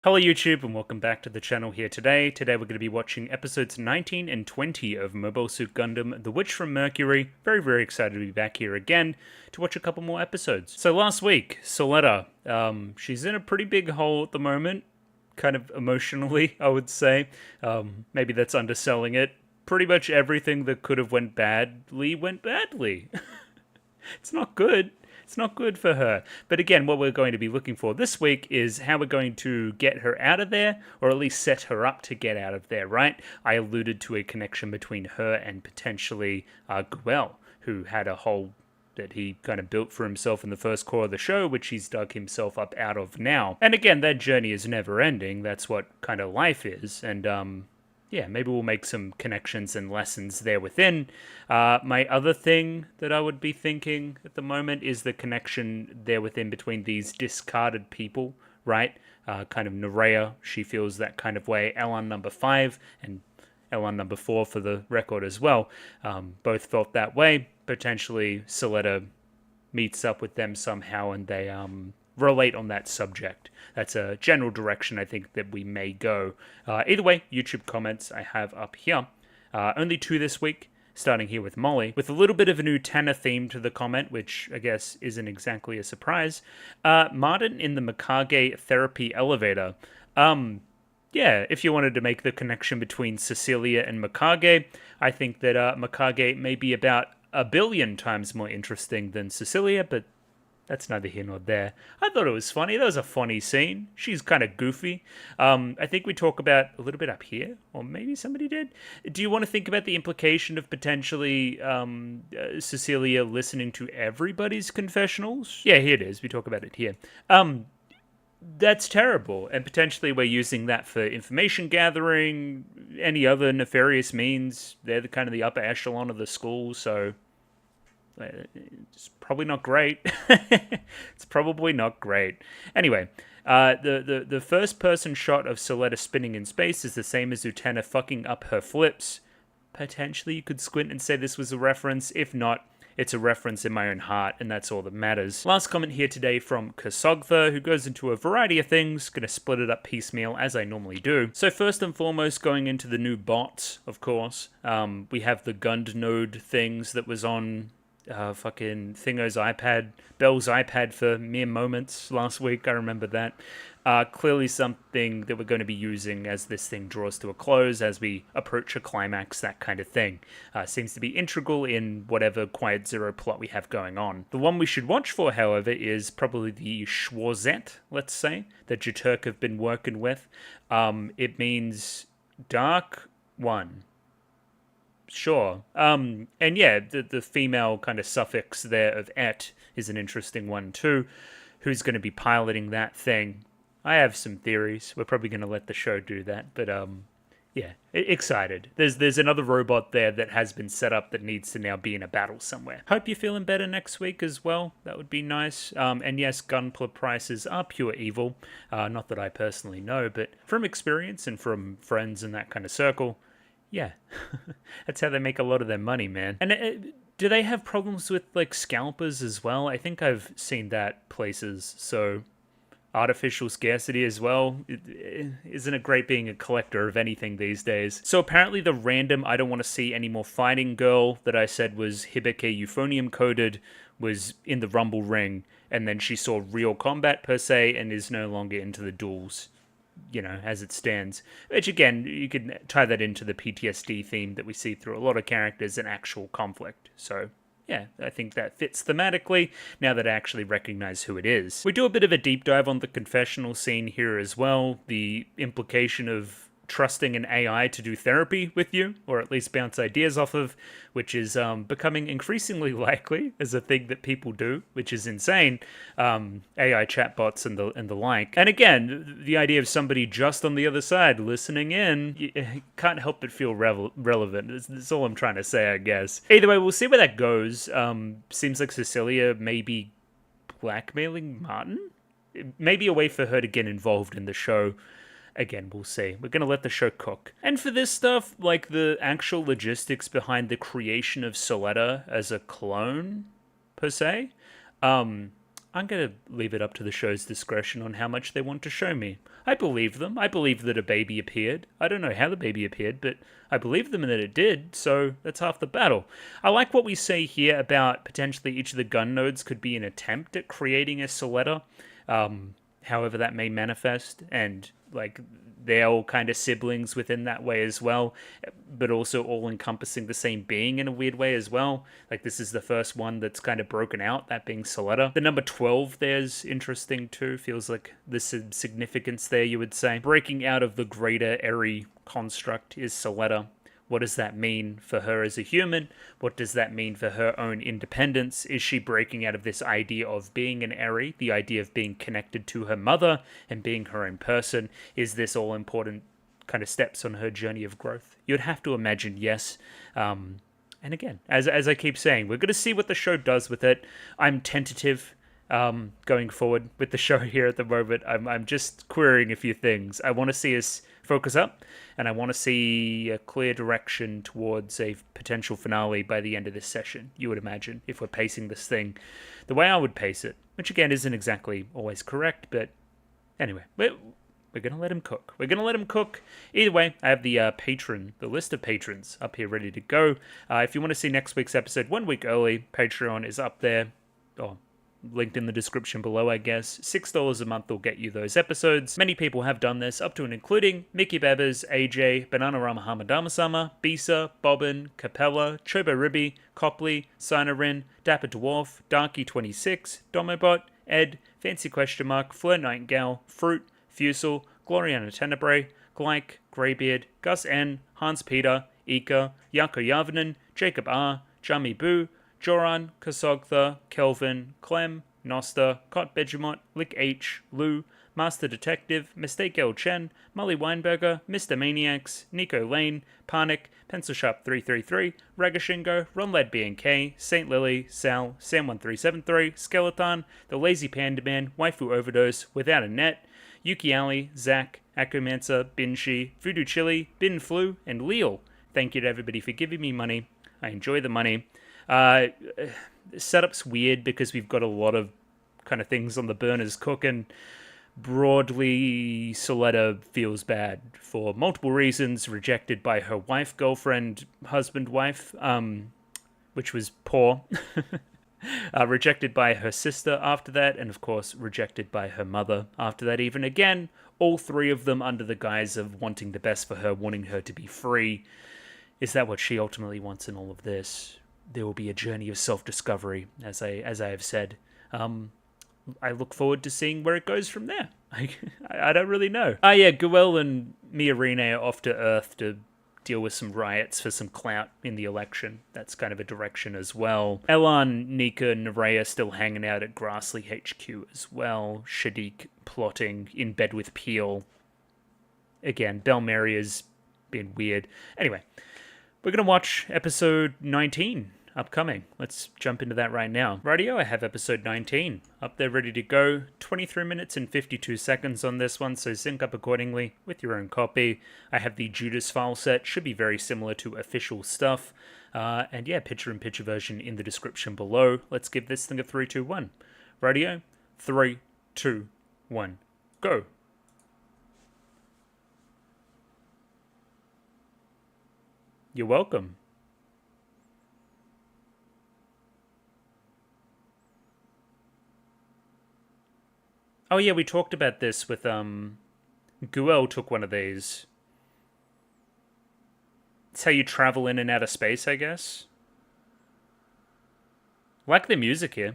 Hello YouTube and welcome back to the channel here today. Today we're going to be watching episodes 19 and 20 of Mobile Suit Gundam The Witch from Mercury. Very excited to be back here again to watch a couple more episodes. So last week, Soletta, she's in a pretty big hole at the moment, kind of emotionally, I would say. Maybe that's underselling it. Pretty much everything that could have went badly went badly. It's not good. It's not good for her. But again, what we're going to be looking for this week is how we're going to get her out of there, or at least set her up to get out of there, right? I alluded to a connection between her and potentially Guel, who had a hole that he kind of built for himself in the first core of the show, which he's dug himself up out of now. And again, that journey is never ending. That's what kind of life is. And yeah, maybe we'll make some connections and lessons there within. My other thing that I would be thinking at the moment is the connection there within between these discarded people, right? Kind of Nerea, she feels that kind of way. Elan number 5 and Elan number 4 for the record as well. Both felt that way. Potentially Soletta meets up with them somehow and they relate on that subject. That's a general direction I think that we may go. Either way, YouTube comments I have up here. Only 2 this week, starting here with Molly, with a little bit of a new Tanya theme to the comment, which I guess isn't exactly a surprise. Martin in the Mikage therapy elevator. Yeah, if you wanted to make the connection between Cecilia and Mikage, I think that Mikage may be about 1 billion times more interesting than Cecilia, but that's neither here nor there. I thought it was funny. That was a funny scene. She's kind of goofy. I think we talk about a little bit up here, or maybe somebody did. Do you want to think about the implication of potentially Cecilia listening to everybody's confessionals? Yeah, here it is. We talk about it here. That's terrible, and potentially we're using that for information gathering, any other nefarious means. They're kind of the upper echelon of the school, so it's probably not great. It's probably not great. Anyway, the first person shot of Soletta spinning in space is the same as Utena fucking up her flips. Potentially you could squint and say this was a reference. If not, it's a reference in my own heart, and that's all that matters. Last comment here today from Kasogtha, who goes into a variety of things. Gonna split it up piecemeal, as I normally do. So first and foremost, going into the new bots, of course. We have the Gund node things that was on fucking Thingo's iPad, Bell's iPad for mere moments last week. I remember that. Clearly something that we're going to be using as this thing draws to a close, as we approach a climax, that kind of thing. Seems to be integral in whatever Quiet Zero plot we have going on. The one we should watch for, however, is probably the Schwarzette, let's say, that Jaturk have been working with. It means Dark One. Sure. And yeah, the female kind of suffix there of et is an interesting one too. Who's going to be piloting that thing? I have some theories. We're probably going to let the show do that, but yeah, excited. There's another robot there that has been set up that needs to now be in a battle somewhere. Hope you're feeling better next week as well. That would be nice. And yes, gunpla prices are pure evil. Not that I personally know, but from experience and from friends in that kind of circle, yeah, that's how they make a lot of their money, man. And do they have problems with, like, scalpers as well? I think I've seen that places, so artificial scarcity as well. Isn't it great being a collector of anything these days? So apparently the random I don't want to see any more fighting girl that I said was Hibike euphonium coded was in the Rumble Ring, and then she saw real combat per se and is no longer into the duels, you know, as it stands. Which, again, you could tie that into the PTSD theme that we see through a lot of characters in actual conflict. So, yeah, I think that fits thematically, now that I actually recognize who it is. We do a bit of a deep dive on the confessional scene here as well. The implication of trusting an AI to do therapy with you, or at least bounce ideas off of, which is becoming increasingly likely as a thing that people do, which is insane. AI chatbots and the like. And again, the idea of somebody just on the other side listening in, you can't help but feel relevant. That's all I'm trying to say, I guess. Either way, we'll see where that goes. Seems like Cecilia may be blackmailing Martin? It may be a way for her to get involved in the show. Again, we'll see. We're going to let the show cook. And for this stuff, like the actual logistics behind the creation of Soletta as a clone, per se, I'm going to leave it up to the show's discretion on how much they want to show me. I believe them. I believe that a baby appeared. I don't know how the baby appeared, but I believe them and that it did, so that's half the battle. I like what we say here about potentially each of the gun nodes could be an attempt at creating a Soletta, however that may manifest, and like they're all kind of siblings within that way as well, but also all encompassing the same being in a weird way as well. Like this is the first one that's kind of broken out, that being Soletta. The number 12 there's interesting too. Feels like there's some significance there, you would say. Breaking out of the greater Eri construct is Soletta. What does that mean for her as a human? What does that mean for her own independence? Is she breaking out of this idea of being an Eri, the idea of being connected to her mother and being her own person? Is this all important kind of steps on her journey of growth? You'd have to imagine yes. And again, as I keep saying, we're going to see what the show does with it. I'm tentative going forward with the show here at the moment. I'm just querying a few things. I want to see us focus up, and I want to see a clear direction towards a potential finale by the end of this session, you would imagine, if we're pacing this thing the way I would pace it, which again isn't exactly always correct, but anyway, we're going to let him cook. We're going to let him cook. Either way, I have the the list of patrons up here ready to go. If you want to see next week's episode 1 week early, Patreon is up there. Oh, linked in the description below, I guess. $6 a month will get you those episodes. Many people have done this, up to and including Mickey Bebbers, AJ, Bananarama Hamadama-sama, Bisa, Bobbin, Capella, Chobo Ribby, Copley, Sinarin, Dapper Dwarf, Darky26, Domobot, Ed, Fancy Question Mark, Fleur Nightingale, Fruit, Fusel, Gloriana Tenebrae, Glyke, Greybeard, Gus N, Hans Peter, Ika, Yanko Yavanen, Jacob R, Jami Boo, Joran, Kasogtha, Kelvin, Clem, Nosta, Cot Begemot, Lick H, Lou, Master Detective, Mistake L Chen, Molly Weinberger, Mr. Maniacs, Nico Lane, Panic, Pencil Sharp 333, Ragashingo, Ronlad B&K, Saint Lily, Sal, Sam1373, Skeleton, The Lazy Panda Man, Waifu Overdose, Without a Net, Yuki Ali, Zach, Akumancer, Binshi, Voodoo Chili, Bin Flu, and Leal. Thank you to everybody for giving me money. I enjoy the money. Setup's weird because we've got a lot of kind of things on the burners cooking. Broadly, Soletta feels bad for multiple reasons. Rejected by her wife, girlfriend, husband, wife, which was poor. Rejected by her sister after that, and of course rejected by her mother after that even again. All three of them under the guise of wanting the best for her, wanting her to be free. Is that what she ultimately wants in all of this? There will be a journey of self-discovery, as I have said. I look forward to seeing where it goes from there. I don't really know. Yeah, Guel and Miorine are off to Earth to deal with some riots for some clout in the election. That's kind of a direction as well. Elan, Nika, and Nerea still hanging out at Grassley HQ as well. Shadiq plotting in bed with Peel. Again, Belmeri has been weird. Anyway, we're going to watch episode 19. Upcoming. Let's jump into that right now. Radio, I have episode 19 up there ready to go. 23 minutes and 52 seconds on this one, so sync up accordingly with your own copy. I have the Judas file set, should be very similar to official stuff. And yeah, picture-in-picture version in the description below. Let's give this thing a 3, 2, 1. Radio, 3, 2, 1, go. You're welcome. Oh yeah, we talked about this with, Guel took one of these. It's how you travel in and out of space, I guess. Like the music here.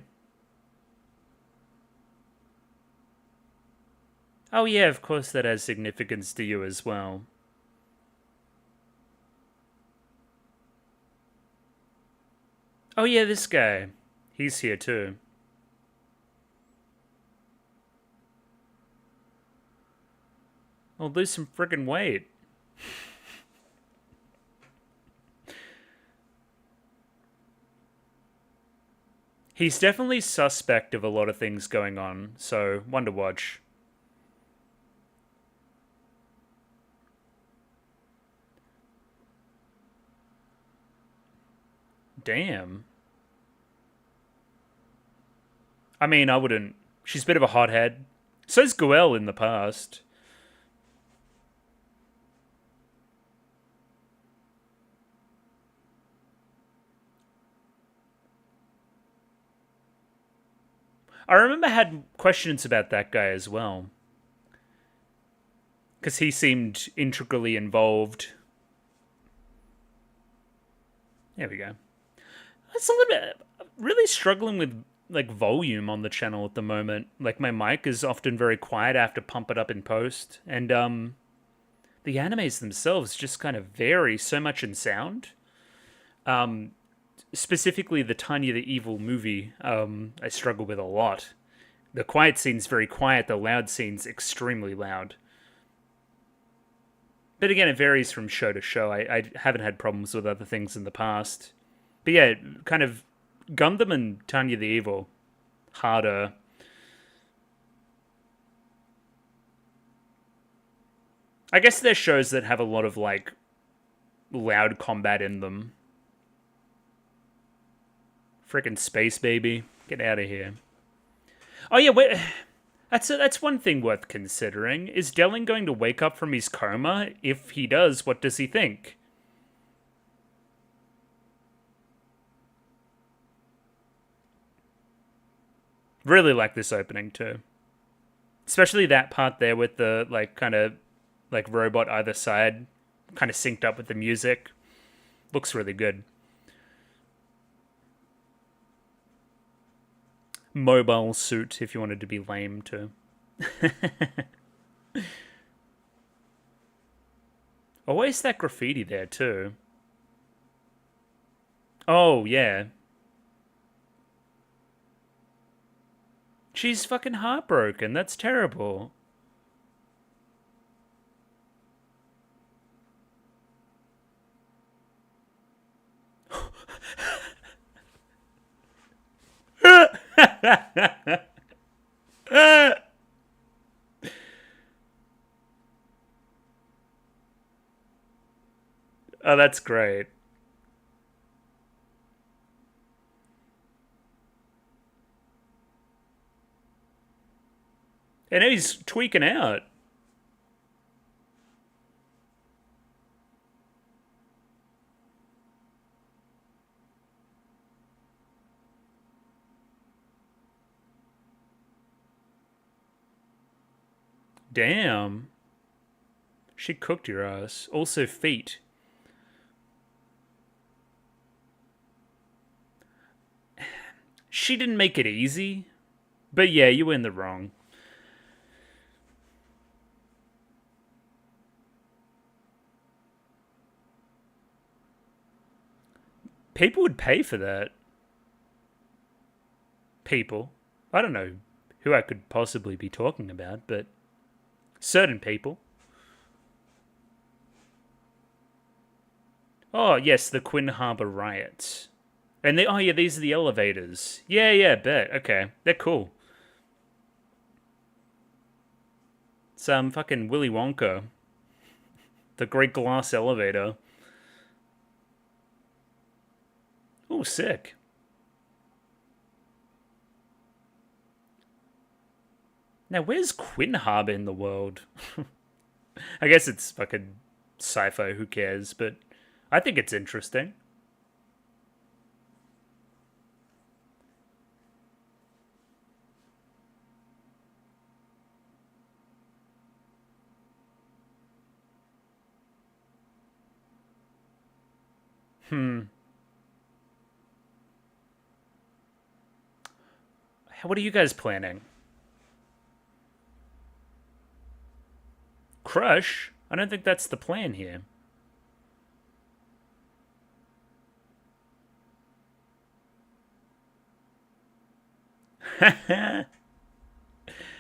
Oh yeah, of course that has significance to you as well. Oh yeah, this guy. He's here too. Well, lose some friggin' weight. He's definitely suspect of a lot of things going on, so one to watch. Damn. I mean, I wouldn't. She's a bit of a hothead. So's Goel in the past. I remember I had questions about that guy as well. Because he seemed integrally involved. There we go. That's a little bit. Really struggling with like volume on the channel at the moment. Like my mic is often very quiet. I have to pump it up in post, and the animes themselves just kind of vary so much in sound. Specifically, the Tanya the Evil movie, I struggle with a lot. The quiet scene's very quiet. The loud scene's extremely loud. But again, it varies from show to show. I haven't had problems with other things in the past. But yeah, kind of Gundam and Tanya the Evil, harder. I guess there's shows that have a lot of like loud combat in them. Frickin' space baby, get out of here. Oh yeah, wait. That's one thing worth considering. Is Delling going to wake up from his coma? If he does, what does he think? Really like this opening too. Especially that part there with the like kind of like robot either side kind of synced up with the music. Looks really good. Mobile suit if you wanted to be lame too. Always that graffiti there too. Oh yeah. She's fucking heartbroken. That's terrible. Oh, that's great. And he's tweaking out. Damn. She cooked your ass. Also, feet. She didn't make it easy. But yeah, you were in the wrong. People would pay for that. People. I don't know who I could possibly be talking about, but certain people. Oh, yes, the Quinn Harbor riots. And they, oh yeah, these are the elevators. Yeah, yeah, bet. Okay, they're cool. Some fucking Willy Wonka. The Great Glass Elevator. Oh, sick. Now, where's Quinn Harbor in the world? I guess it's fucking sci-fi, who cares? But I think it's interesting. What are you guys planning? Crush? I don't think that's the plan here.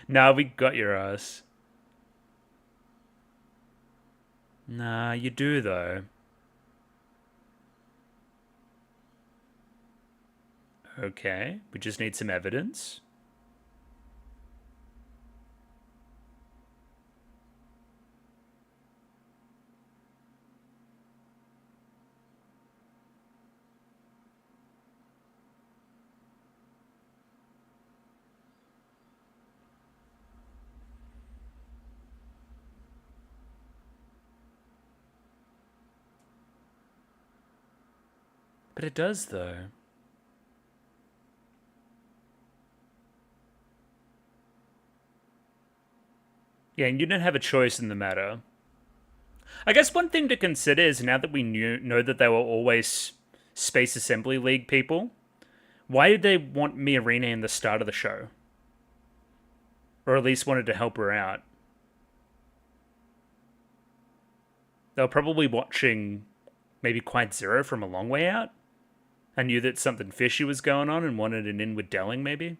Nah, we got your ass. Nah, you do though. Okay, we just need some evidence. But it does, though. Yeah, and you didn't have a choice in the matter. I guess one thing to consider is now that we know that they were always Space Assembly League people, why did they want Miorine in the start of the show? Or at least wanted to help her out. They were probably watching maybe Quite Zero from a long way out. I knew that something fishy was going on and wanted an in with Delling, maybe.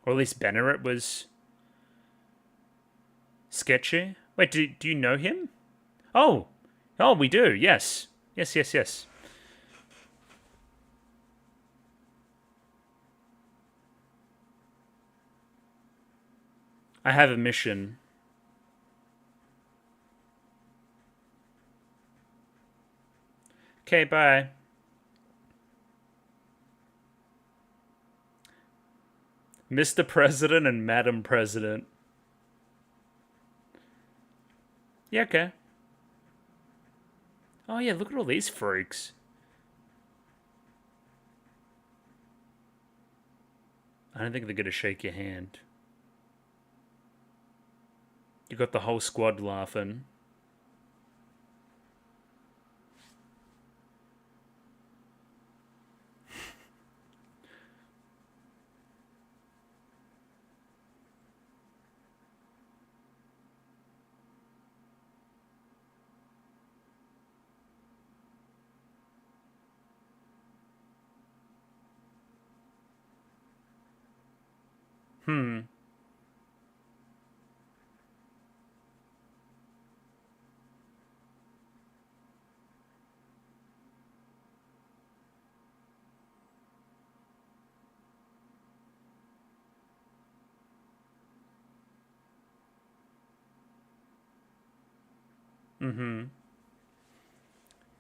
Or at least Benneret was sketchy. Wait, do you know him? Oh, we do. Yes. Yes. I have a mission. Okay, bye. Mr. President and Madam President. Yeah, okay. Oh, yeah, look at all these freaks. I don't think they're going to shake your hand. You got the whole squad laughing.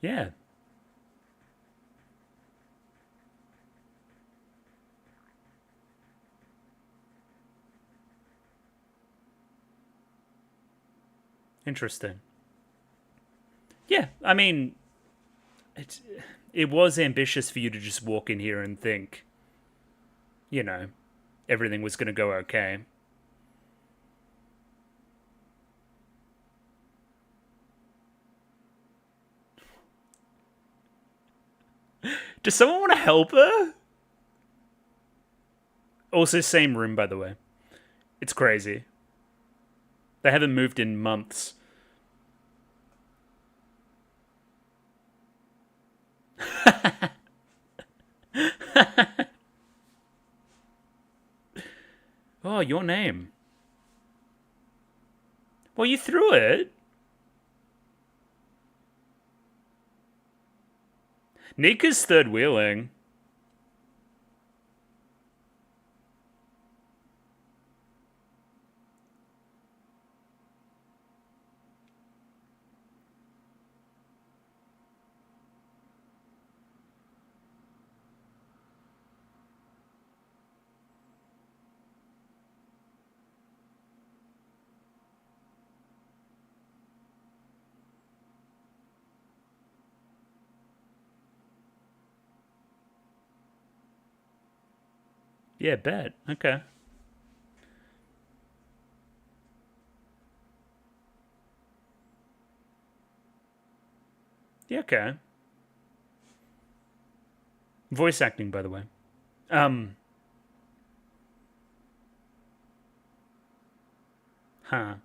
Yeah. Interesting. Yeah, I mean, it was ambitious for you to just walk in here and think, you know, everything was going to go okay. Does someone want to help her? Also, same room, by the way. It's crazy. They haven't moved in months. Oh, your name. Well, you threw it. Nika's third wheeling. Yeah, bet. Okay. Yeah, okay. Voice acting, by the way. Um. Huh.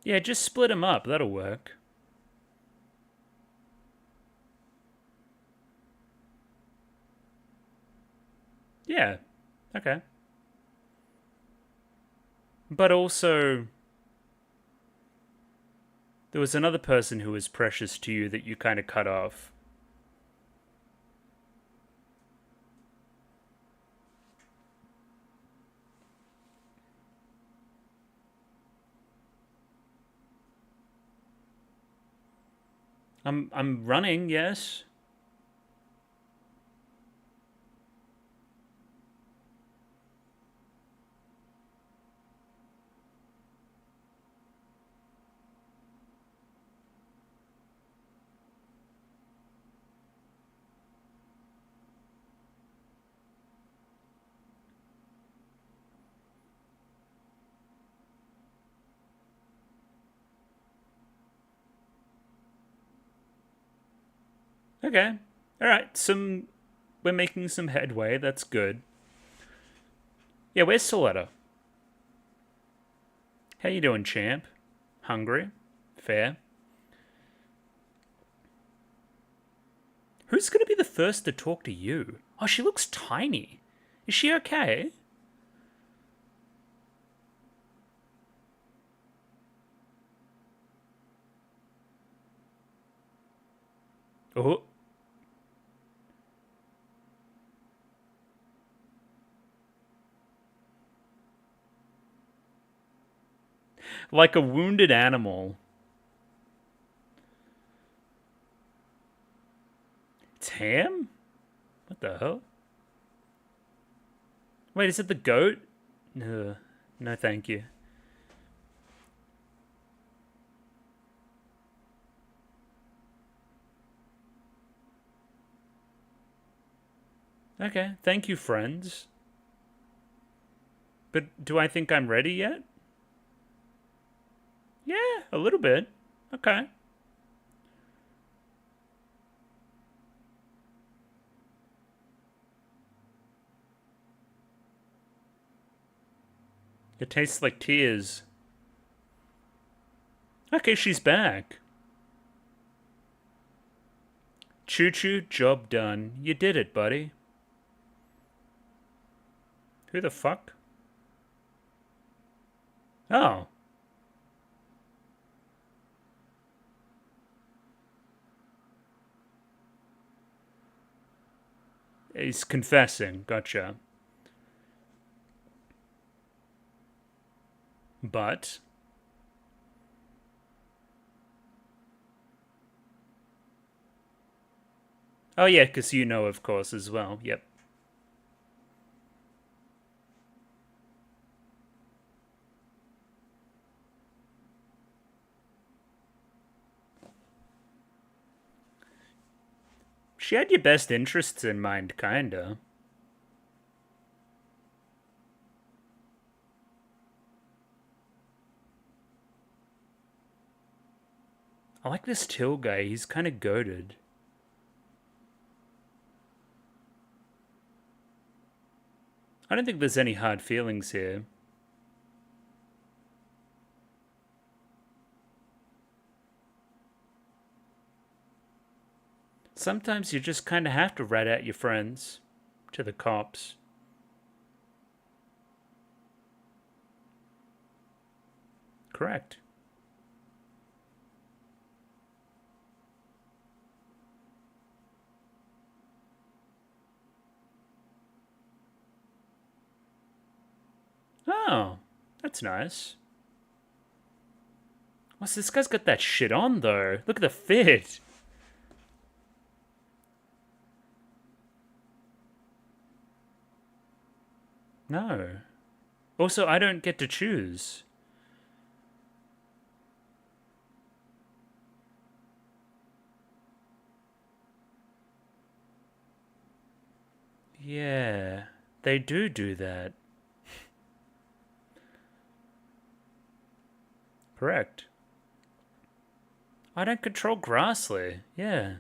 Yeah, just split them up. That'll work. Yeah. Okay. But also, there was another person who was precious to you that you kind of cut off. I'm running, yes. Okay. Alright, we're making some headway, that's good. Yeah, where's Soletta? How you doing, champ? Hungry? Fair. Who's gonna be the first to talk to you? Oh, she looks tiny. Is she okay? Oh. Like a wounded animal. It's ham? What the hell? Wait, is it the goat? No, no, thank you. Okay, thank you, friends. But do I think I'm ready yet? Yeah, a little bit. Okay. It tastes like tears. Okay, she's back. Choo-choo, job done. You did it, buddy. Who the fuck? Oh. He's confessing. Gotcha. But... Oh yeah, because you know, of course, as well. Yep. She had your best interests in mind, kinda. I like this Till guy. He's kind of goated. I don't think there's any hard feelings here. Sometimes you just kind of have to rat out your friends to the cops. Correct. Oh, that's nice. What's this guy's got that shit on though? Look at the fit. No. Also, I don't get to choose. Yeah, they do that. Correct. I don't control Grassley. Yeah.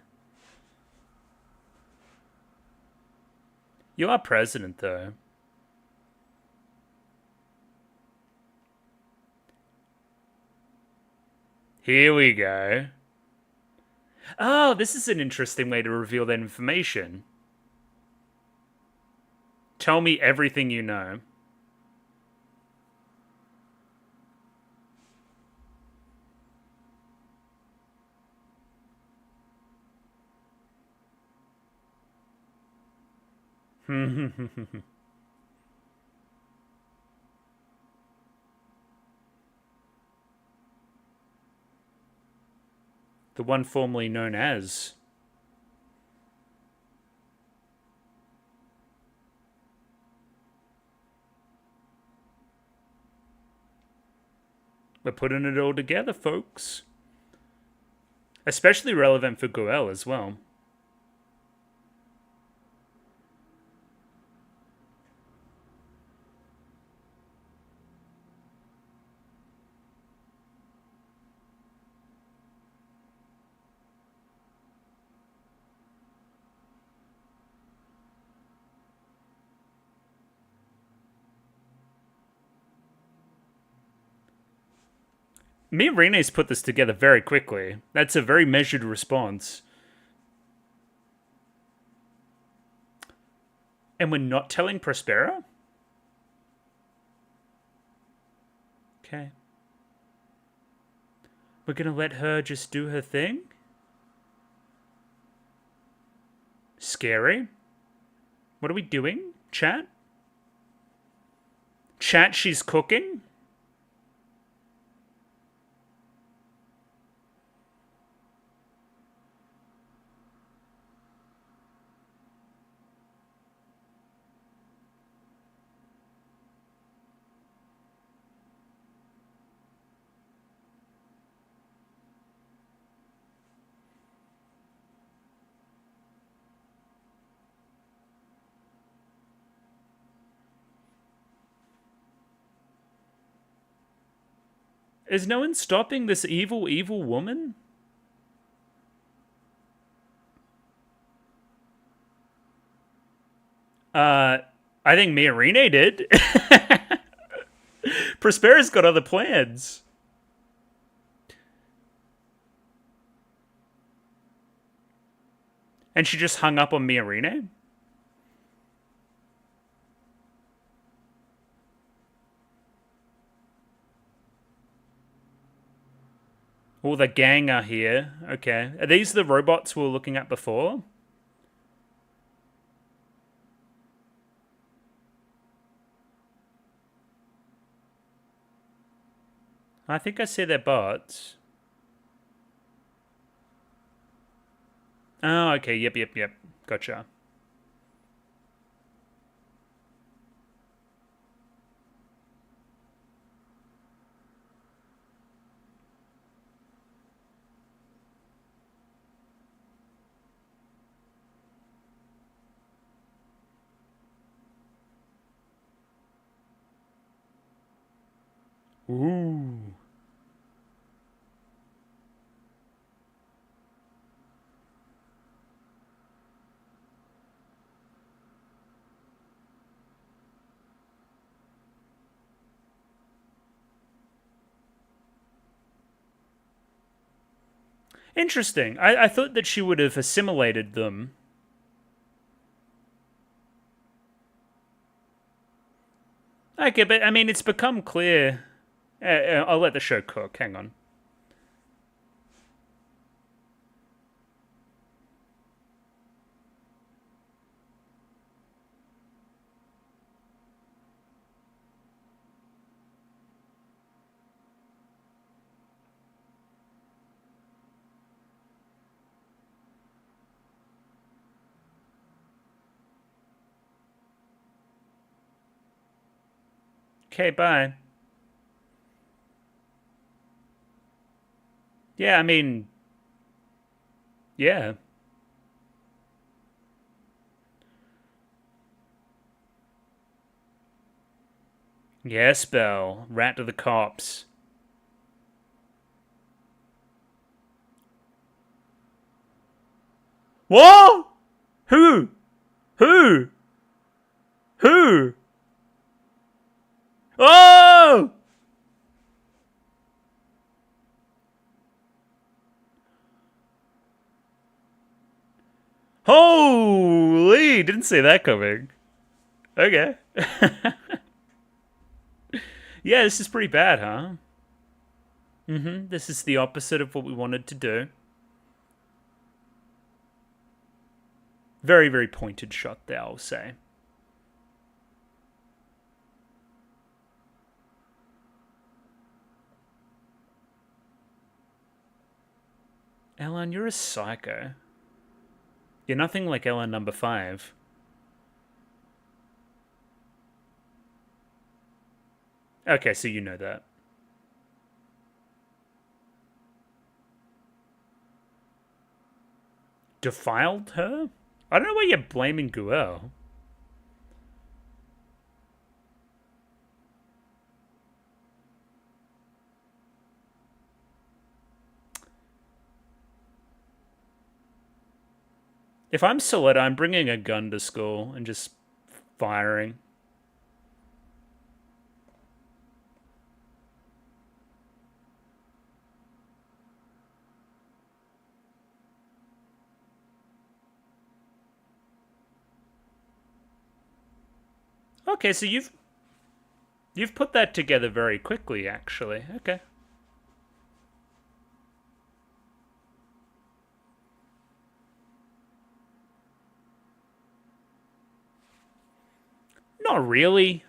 You are president, though. Here we go. Oh, this is an interesting way to reveal that information. Tell me everything you know. The one formerly known as. We're putting it all together, folks. Especially relevant for Goel as well. Me and Rene's put this together very quickly. That's a very measured response. And we're not telling Prospera? Okay. We're gonna let her just do her thing? Scary. What are we doing? Chat? Chat, she's cooking? Is no one stopping this evil, evil woman? I think me and Rene did. Prospera's got other plans. And she just hung up on me and Rene? All the gang are here. Okay. Are these the robots we were looking at before? I think I see their bots. Oh, okay. Yep. Gotcha. Ooh. Interesting. I thought that she would have assimilated them. Okay, but I mean, it's become clear. I'll let the show cook. Hang on. Okay, bye. Yeah, I mean, yeah. Yes, Belle. Rat to the cops. What? Who? Who? Who? Oh! Holy! Didn't see that coming. Okay. Yeah, this is pretty bad, huh? This is the opposite of what we wanted to do. Very, very pointed shot there, I'll say. Ellen, you're a psycho. You're nothing like Ellen number 5. Okay, so you know that. Defiled her? I don't know why you're blaming Guel. If I'm Soletta, I'm bringing a gun to school and just firing. Okay, so you've put that together very quickly, actually. Okay. Not really.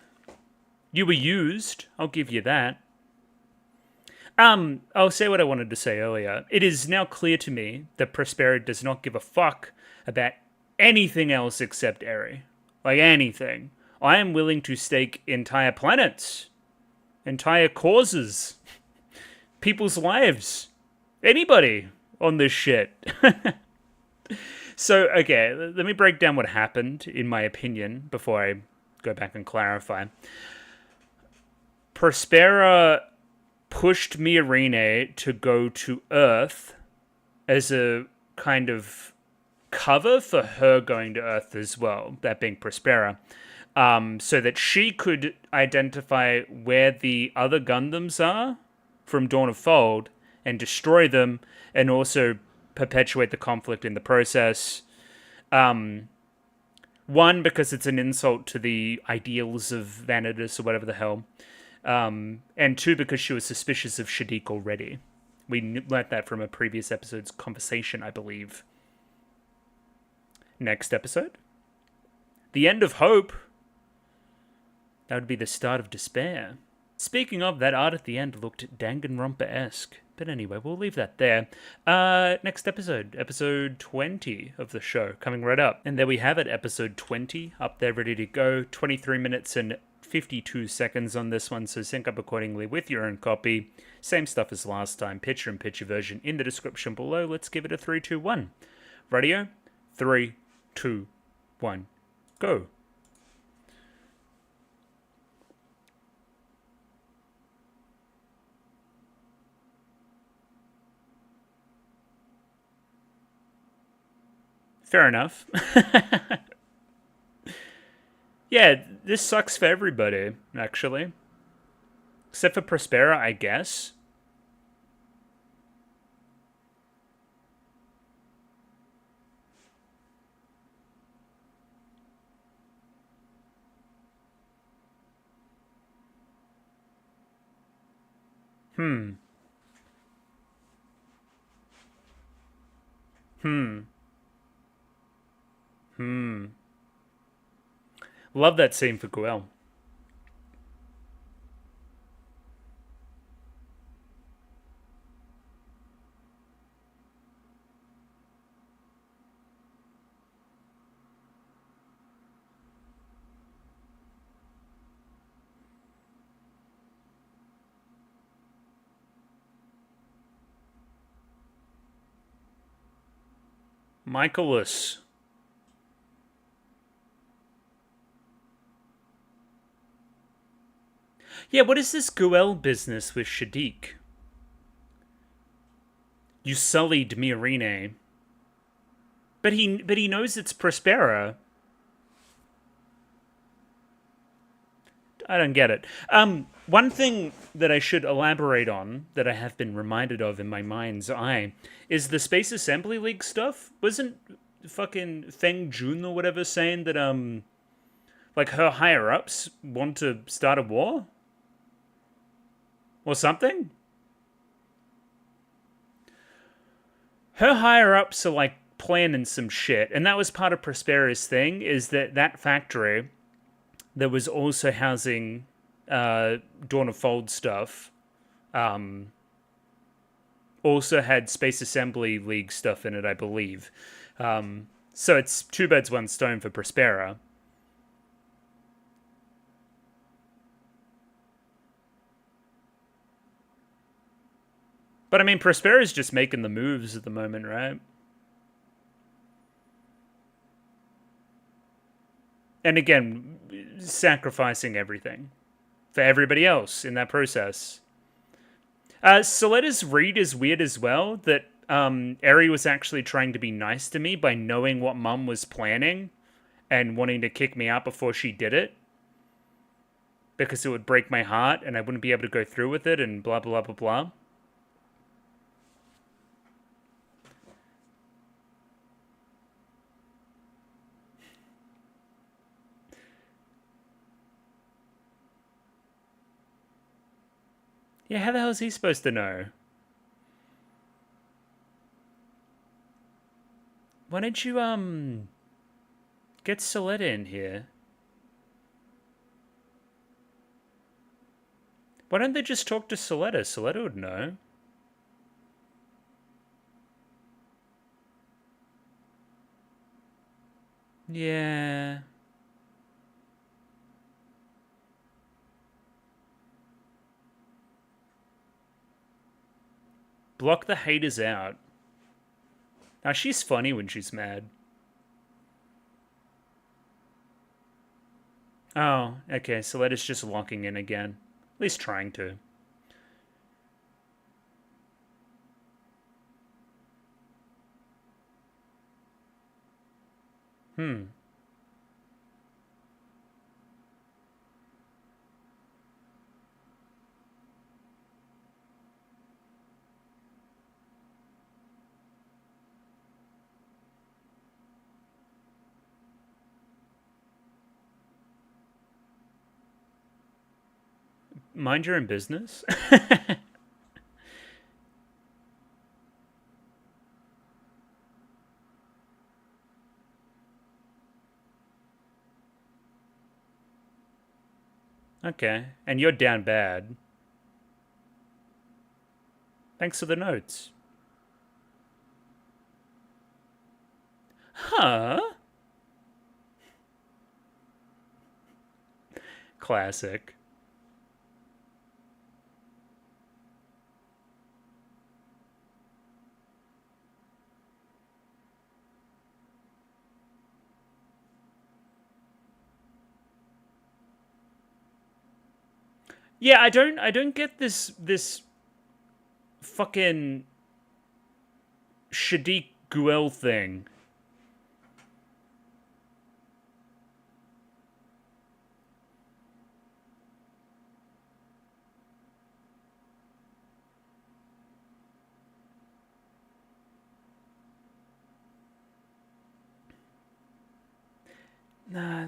You were used. I'll give you that. I'll say what I wanted to say earlier. It is now clear to me that Prospera does not give a fuck about anything else except Eri. Like anything. I am willing to stake entire planets, entire causes, people's lives, anybody on this shit. So, okay, let me break down what happened, in my opinion, before I go back and clarify. Prospera pushed Miorine to go to Earth as a kind of cover for her going to Earth as well, that being Prospera, so that she could identify where the other Gundams are from Dawn of Fold and destroy them, and also perpetuate the conflict in the process. One, because it's an insult to the ideals of Vanidus or whatever the hell. And two, because she was suspicious of Shadiq already. We learnt that from a previous episode's conversation, I believe. Next episode. The end of hope. That would be the start of despair. Speaking of, that art at the end looked Danganronpa-esque. But anyway, we'll leave that there. Next episode, episode 20 of the show, coming right up. And there we have it, episode 20, up there ready to go. 23 minutes and 52 seconds on this one, so sync up accordingly with your own copy. Same stuff as last time, picture-in-picture version in the description below. Let's give it a 3, 2, 1. Radio, 3, 2, 1, go. Fair enough. Yeah, this sucks for everybody, actually. Except for Prospera, I guess. Hmm. Love that scene for Guel. Michaelis. Yeah, what is this Guel business with Shadiq? You sullied Miorine. But he knows it's Prospera. I don't get it. One thing that I should elaborate on, that I have been reminded of in my mind's eye, is the Space Assembly League stuff. Wasn't fucking Feng Jun or whatever saying that, like, her higher-ups want to start a war? Or something? Her higher-ups are, like, planning some shit, and that was part of Prospera's thing, is that factory that was also housing Dawn of Fold stuff, also had Space Assembly League stuff in it, I believe. So it's two birds, one stone for Prospera. But I mean, Prospera's just making the moves at the moment, right? And again, sacrificing everything for everybody else in that process. Soletta's read is weird as well, that Eri was actually trying to be nice to me by knowing what Mum was planning and wanting to kick me out before she did it. Because it would break my heart and I wouldn't be able to go through with it and blah, blah, blah, blah. Yeah, how the hell is he supposed to know? Why don't you, get Soletta in here? Why don't they just talk to Soletta? Soletta would know. Yeah. Block the haters out. Now, she's funny when she's mad. Oh, okay, so Soletta's just locking in again. At least trying to. Mind your own business. Okay, and you're down bad. Thanks for the notes. Huh? Classic. Yeah, I don't get this fucking Shadik Guel thing. Nah.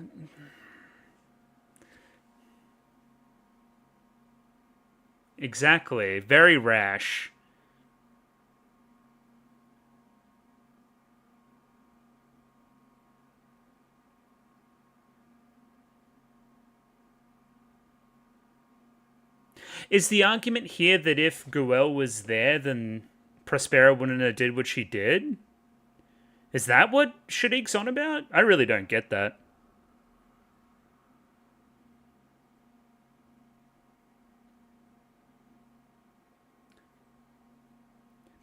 Exactly. Very rash. Is the argument here that if Guel was there, then Prospera wouldn't have did what she did? Is that what Shadik's on about? I really don't get that.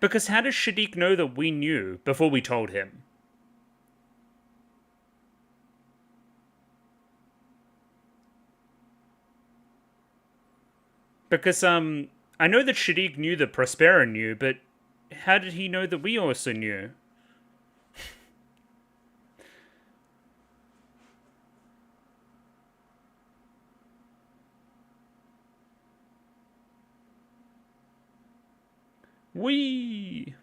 Because how does Shadik know that we knew before we told him? Because, I know that Shadik knew that Prospera knew, but how did he know that we also knew? Wee!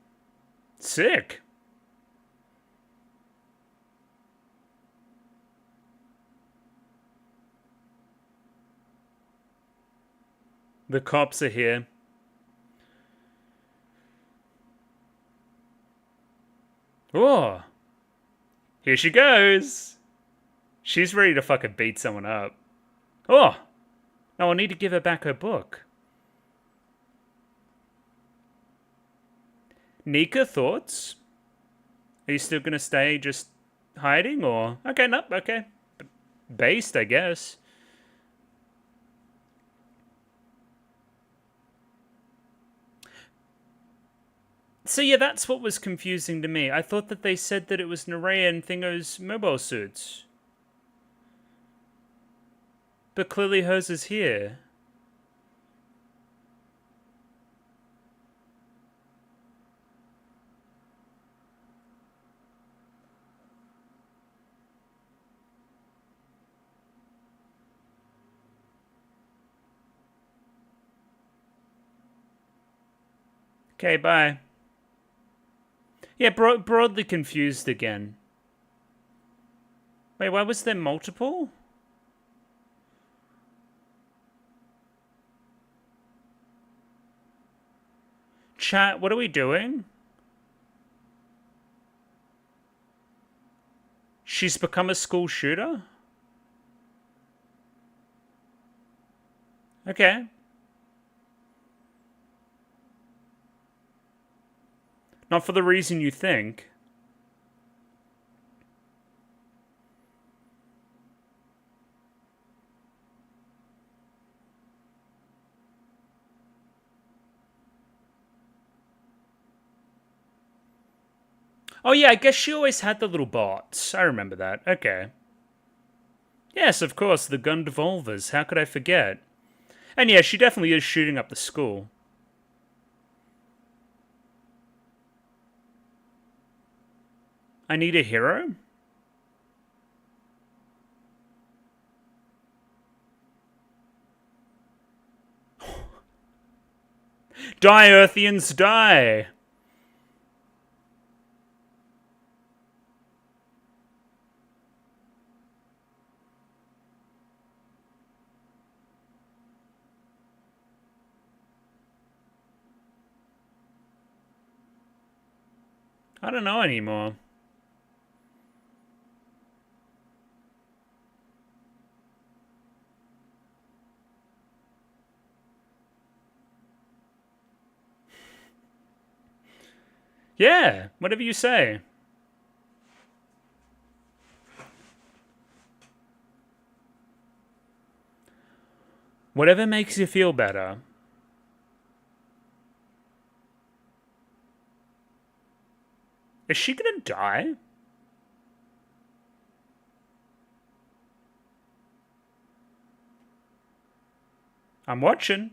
Sick! The cops are here. Oh! Here she goes! She's ready to fucking beat someone up. Oh! Now I'll need to give her back her book. Nika, thoughts? Are you still gonna stay just hiding, or... Okay, nope, okay. Based, I guess. So yeah, that's what was confusing to me. I thought that they said that it was Nerea and Thingo's mobile suits. But clearly hers is here. Okay, bye. Yeah, broadly confused again. Wait, why was there multiple? Chat, what are we doing? She's become a school shooter? Okay. Not for the reason you think. Oh yeah, I guess she always had the little bots. I remember that. Okay. Yes, of course, the gun devolvers. How could I forget? And yeah, she definitely is shooting up the school. I need a hero? Die, Earthians, die! I don't know anymore. Yeah, whatever you say. Whatever makes you feel better. Is she gonna die? I'm watching.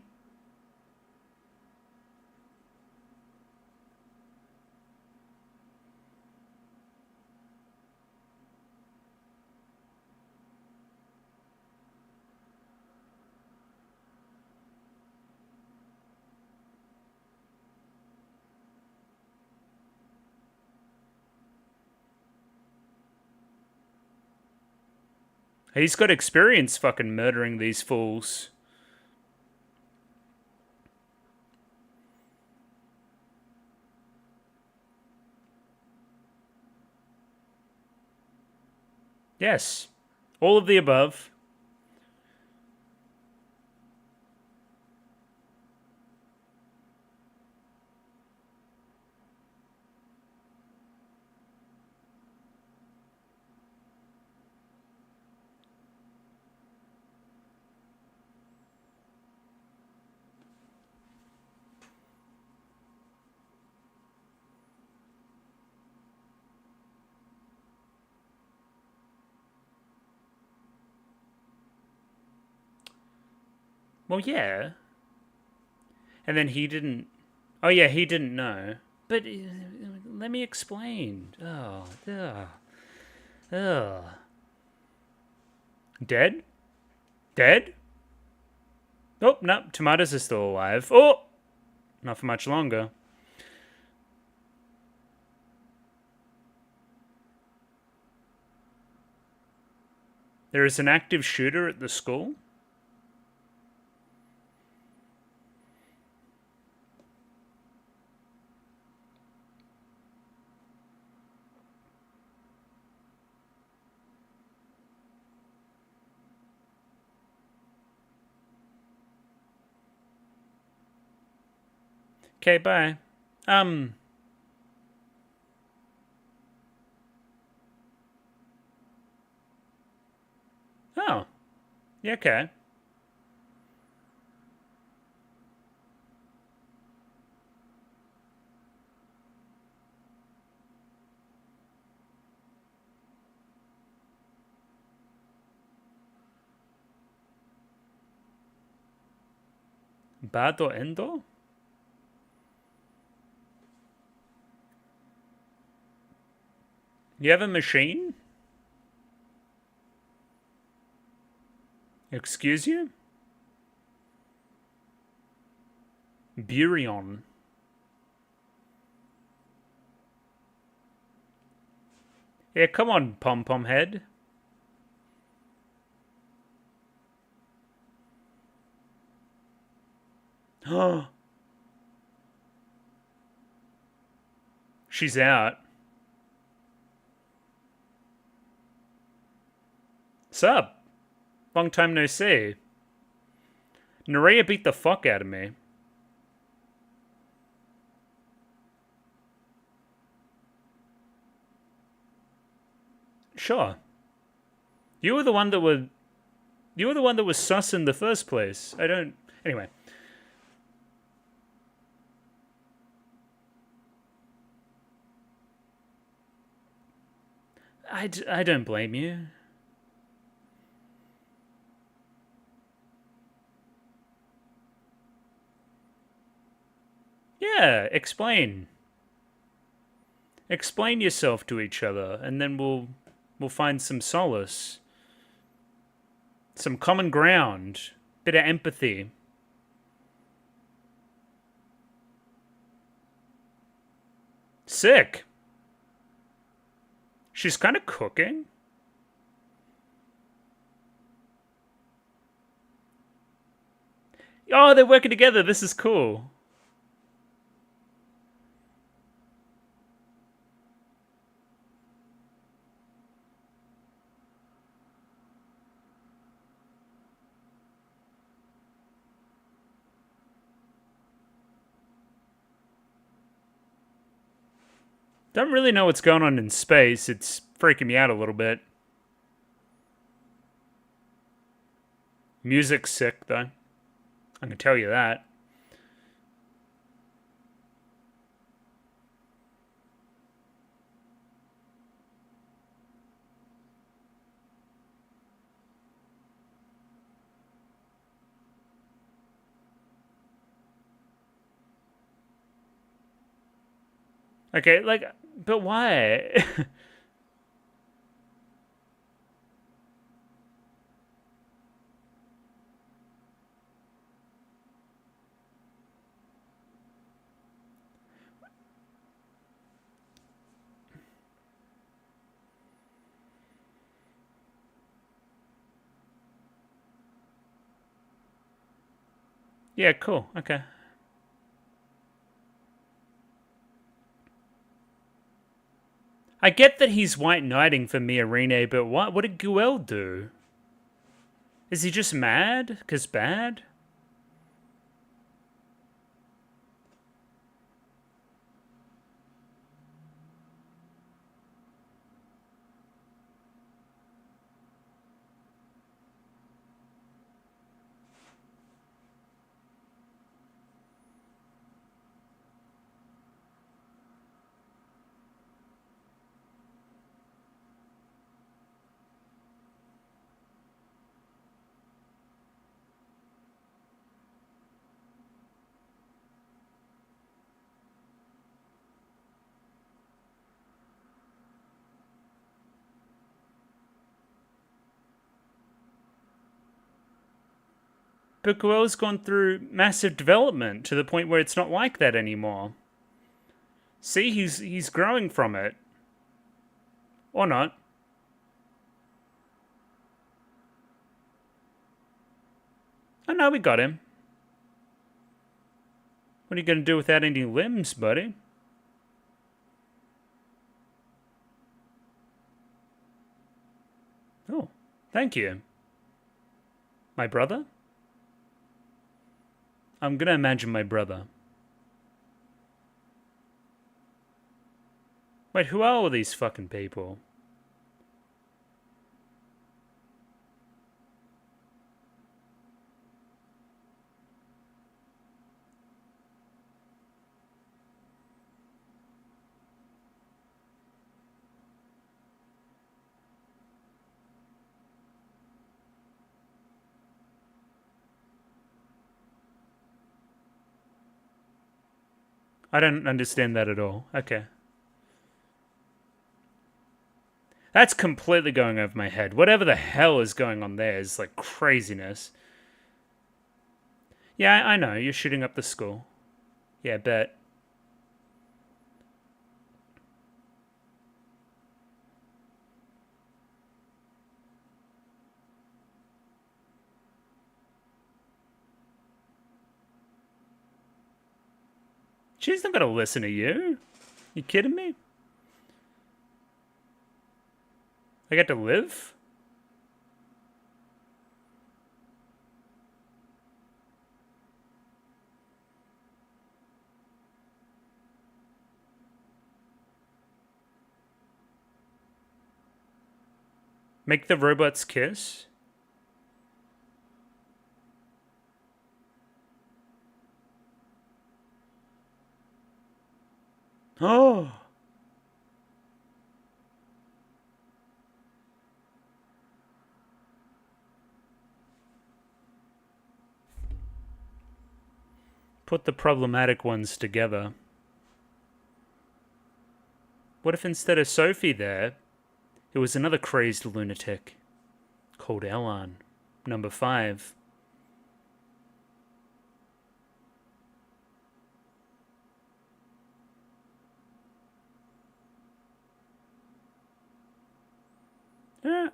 He's got experience fucking murdering these fools. Yes. All of the above. Well, yeah. And then he didn't... Oh, yeah, he didn't know. But let me explain. Oh, ugh. Ugh. Dead? Dead? Oh, no, Tomatoes is still alive. Oh! Not for much longer. There is an active shooter at the school? Okay, bye. Yeah, okay. Bado Endo? You have a machine? Excuse you? Burion. Yeah, come on, pom-pom head. Oh. She's out. Sup? Long time no see. Nerea beat the fuck out of me. Sure. You were the one that was sus in the first place. I don't... Anyway. I don't blame you. Yeah, explain. Explain yourself to each other, and then we'll find some solace. Some common ground. Bit of empathy. Sick. She's kind of cooking. Oh, they're working together. This is cool. Don't really know what's going on in space. It's freaking me out a little bit. Music's sick, though. I can tell you that. Okay, like, but why? Yeah, cool. Okay. I get that he's white knighting for Miorine, but what did Guel do? Is he just mad? 'Cause bad? But Guel's gone through massive development to the point where it's not like that anymore. See, he's growing from it. Or not. Oh no, we got him. What are you going to do without any limbs, buddy? Oh, thank you. My brother? I'm going to imagine my brother. Wait, who are all these fucking people? I don't understand that at all. Okay. That's completely going over my head. Whatever the hell is going on there is like craziness. Yeah, I know. You're shooting up the school. Yeah, bet. She's not gonna listen to you. You kidding me? I get to live? Make the robots kiss? Oh. Put the problematic ones together. What if instead of Sophie there, it was another crazed lunatic called Elan, number 5? Yeah.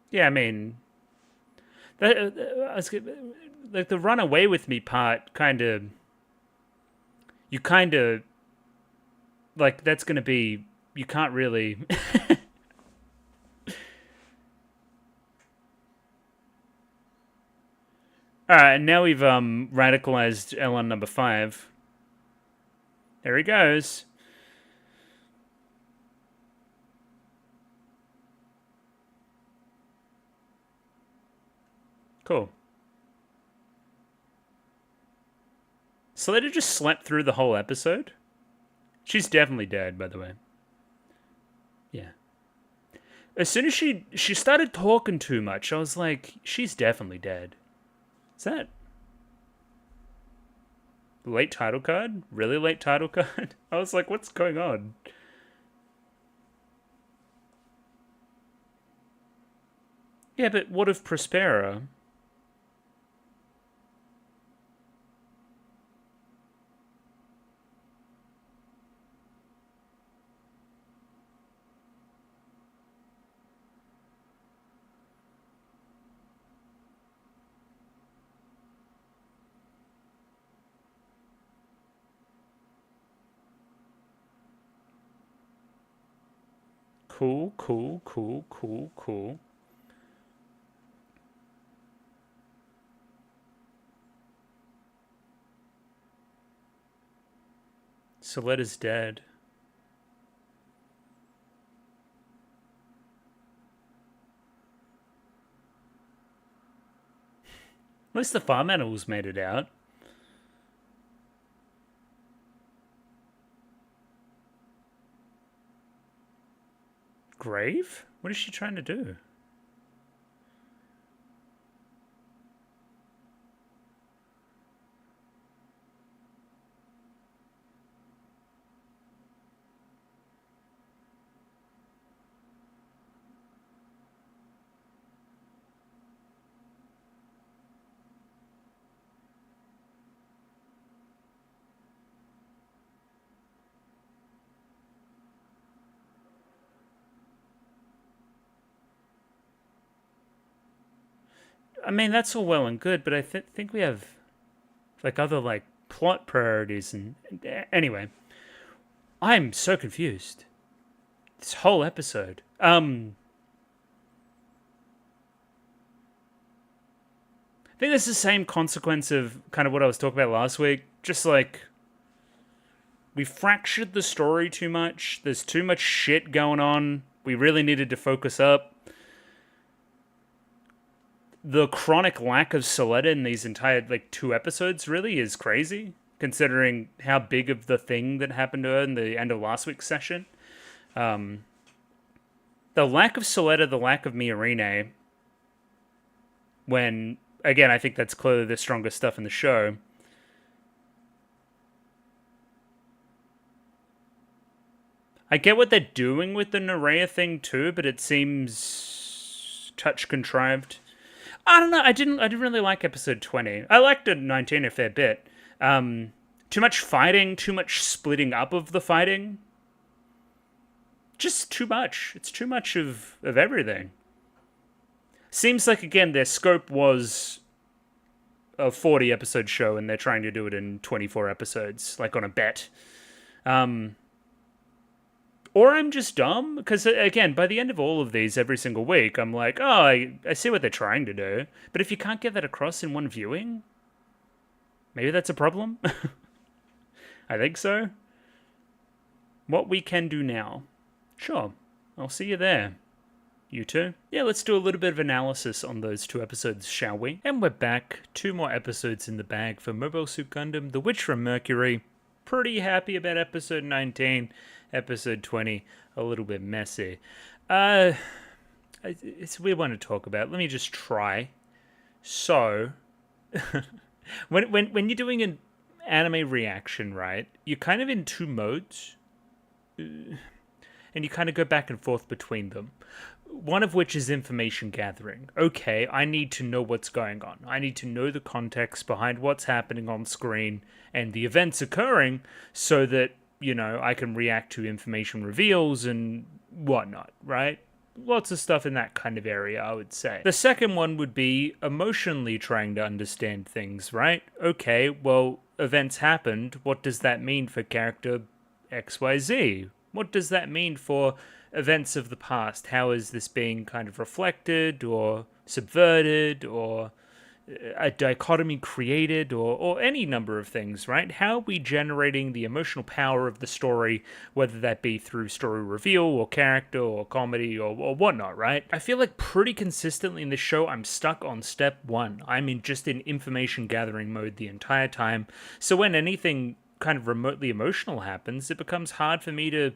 Yeah, I mean, like the run away with me part, you kind of, like, that's going to be, you can't really. All right, and now we've radicalized Elan number 5. There he goes. Cool. Slater just slept through the whole episode? She's definitely dead, by the way. Yeah. As soon as she started talking too much, I was like, she's definitely dead. Is that late title card? Really late title card? I was like, what's going on? Yeah, but what of Prospera? Cool, cool, cool, cool, cool. Soletta's dead. At least the farm animals made it out. Grave? What is she trying to do? I mean, that's all well and good, but I think we have like other like plot priorities and anyway, I'm so confused. This whole episode. I think this is the same consequence of kind of what I was talking about last week. Just like we fractured the story too much. There's too much shit going on. We really needed to focus up. the chronic lack of Soletta in these entire, like, 2 episodes really is crazy, considering how big of the thing that happened to her in the end of last week's session. The lack of Soletta, the lack of Miorine, when, again, I think that's clearly the strongest stuff in the show. I get what they're doing with the Nerea thing too, but it seems touch contrived. I don't know. I didn't really like episode 20. I liked 19 a fair bit. Too much fighting, too much splitting up of the fighting. Just too much. It's too much of everything. Seems like, again, their scope was a 40 episode show and they're trying to do it in 24 episodes, like on a bet. Or I'm just dumb, because, again, by the end of all of these, every single week, I'm like, oh, I see what they're trying to do. But if you can't get that across in one viewing, maybe that's a problem? I think so. What we can do now. Sure, I'll see you there. You too? Yeah, let's do a little bit of analysis on those 2 episodes, shall we? And we're back. 2 more episodes in the bag for Mobile Suit Gundam, The Witch from Mercury. Pretty happy about episode 19. Episode 20, a little bit messy. It's a weird one to talk about. Let me just try. So, when you're doing an anime reaction, right, you're kind of in 2 modes. And you kind of go back and forth between them. One of which is information gathering. Okay, I need to know what's going on. I need to know the context behind what's happening on screen and the events occurring so that, you know, I can react to information reveals and whatnot, right? Lots of stuff in that kind of area, I would say. The second one would be emotionally trying to understand things, right? Okay, well, events happened. What does that mean for character XYZ? What does that mean for events of the past? How is this being kind of reflected or subverted or a dichotomy created or any number of things, right? How are we generating the emotional power of the story, whether that be through story reveal or character or comedy or whatnot, right? I feel like pretty consistently in this show, I'm stuck on step 1. I'm just in information gathering mode the entire time. So when anything kind of remotely emotional happens, it becomes hard for me to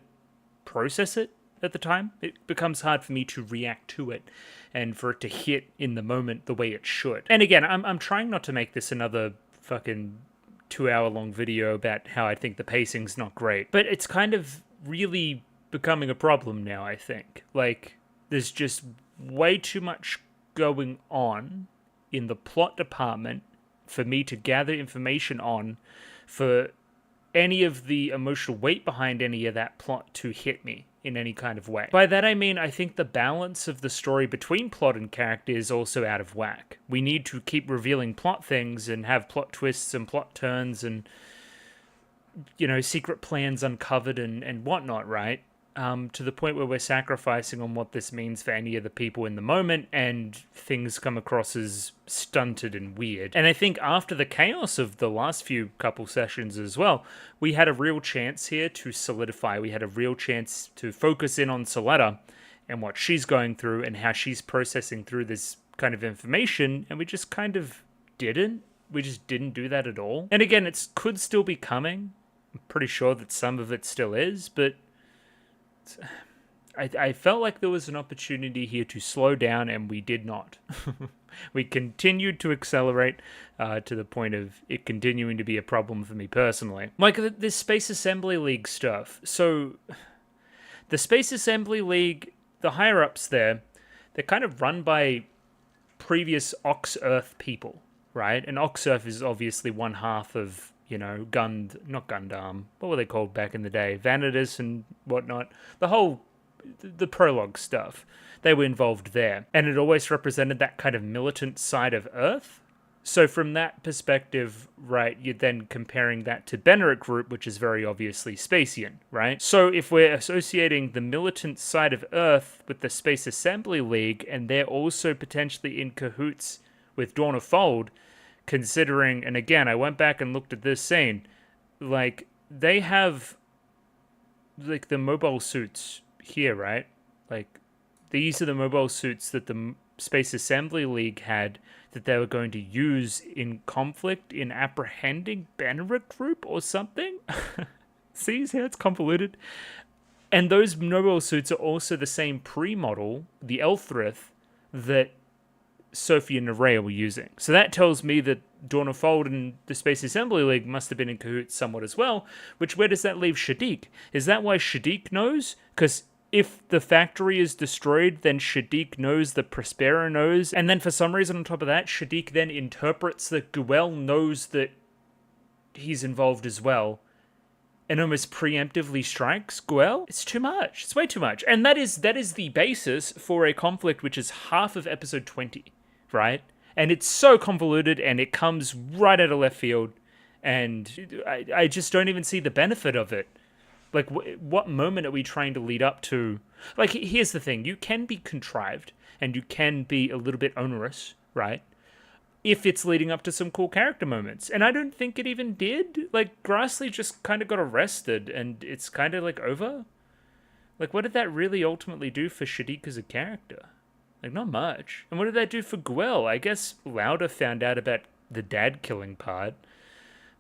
process it at the time. It becomes hard for me to react to it and for it to hit in the moment the way it should. And again, I'm trying not to make this another fucking 2-hour-long video about how I think the pacing's not great, but it's kind of really becoming a problem now, I think. Like, there's just way too much going on in the plot department for me to gather information on, for any of the emotional weight behind any of that plot to hit me in any kind of way. By that I mean, I think the balance of the story between plot and character is also out of whack. We need to keep revealing plot things and have plot twists and plot turns and, you know, secret plans uncovered and whatnot, right? To the point where we're sacrificing on what this means for any of the people in the moment, and things come across as stunted and weird. And I think after the chaos of the last few couple sessions as well, we had a real chance here to solidify. We had a real chance to focus in on Soletta and what she's going through and how she's processing through this kind of information, and we just kind of didn't. We just didn't do that at all. And again, it could still be coming. I'm pretty sure that some of it still is, but I felt like there was an opportunity here to slow down, and we did not. We continued to accelerate to the point of it continuing to be a problem for me personally. Like, this Space Assembly League stuff. So, the Space Assembly League, the higher-ups there, they're kind of run by previous Ox-Earth people, right? And Ox-Earth is obviously one half of, you know, not Gundam, what were they called back in the day? Vanitas and whatnot. The prologue stuff. They were involved there. And it always represented that kind of militant side of Earth. So from that perspective, right, you're then comparing that to Benneret Group, which is very obviously Spacian, right? So if we're associating the militant side of Earth with the Space Assembly League, and they're also potentially in cahoots with Dawn of Fold, considering, and again, I went back and looked at this scene, like, they have, like, the mobile suits here, right? Like, these are the mobile suits that the Space Assembly League had that they were going to use in conflict in apprehending Banneret Group or something. See how it's convoluted? And those mobile suits are also the same pre-model, the Elthrith, that Sophie and Nerea were using. So that tells me that Dawn of Fold and the Space Assembly League must have been in cahoots somewhat as well, which where does that leave Shadiq? Is that why Shadiq knows? Because if the factory is destroyed, then Shadiq knows that Prospera knows, and then for some reason on top of that, Shadiq then interprets that Guel knows that he's involved as well, and almost preemptively strikes Guel. It's too much. It's way too much. And that is the basis for a conflict which is half of episode 20, right? And it's so convoluted, and it comes right out of left field, and I just don't even see the benefit of it. Like, what moment are we trying to lead up to? Like, here's the thing. You can be contrived, and you can be a little bit onerous, right? If it's leading up to some cool character moments. And I don't think it even did. Like, Grassley just kind of got arrested, and it's kind of, like, over. Like, what did that really ultimately do for Shadiq as a character? Like, not much. And what did that do for Guel? I guess Lauda found out about the dad-killing part.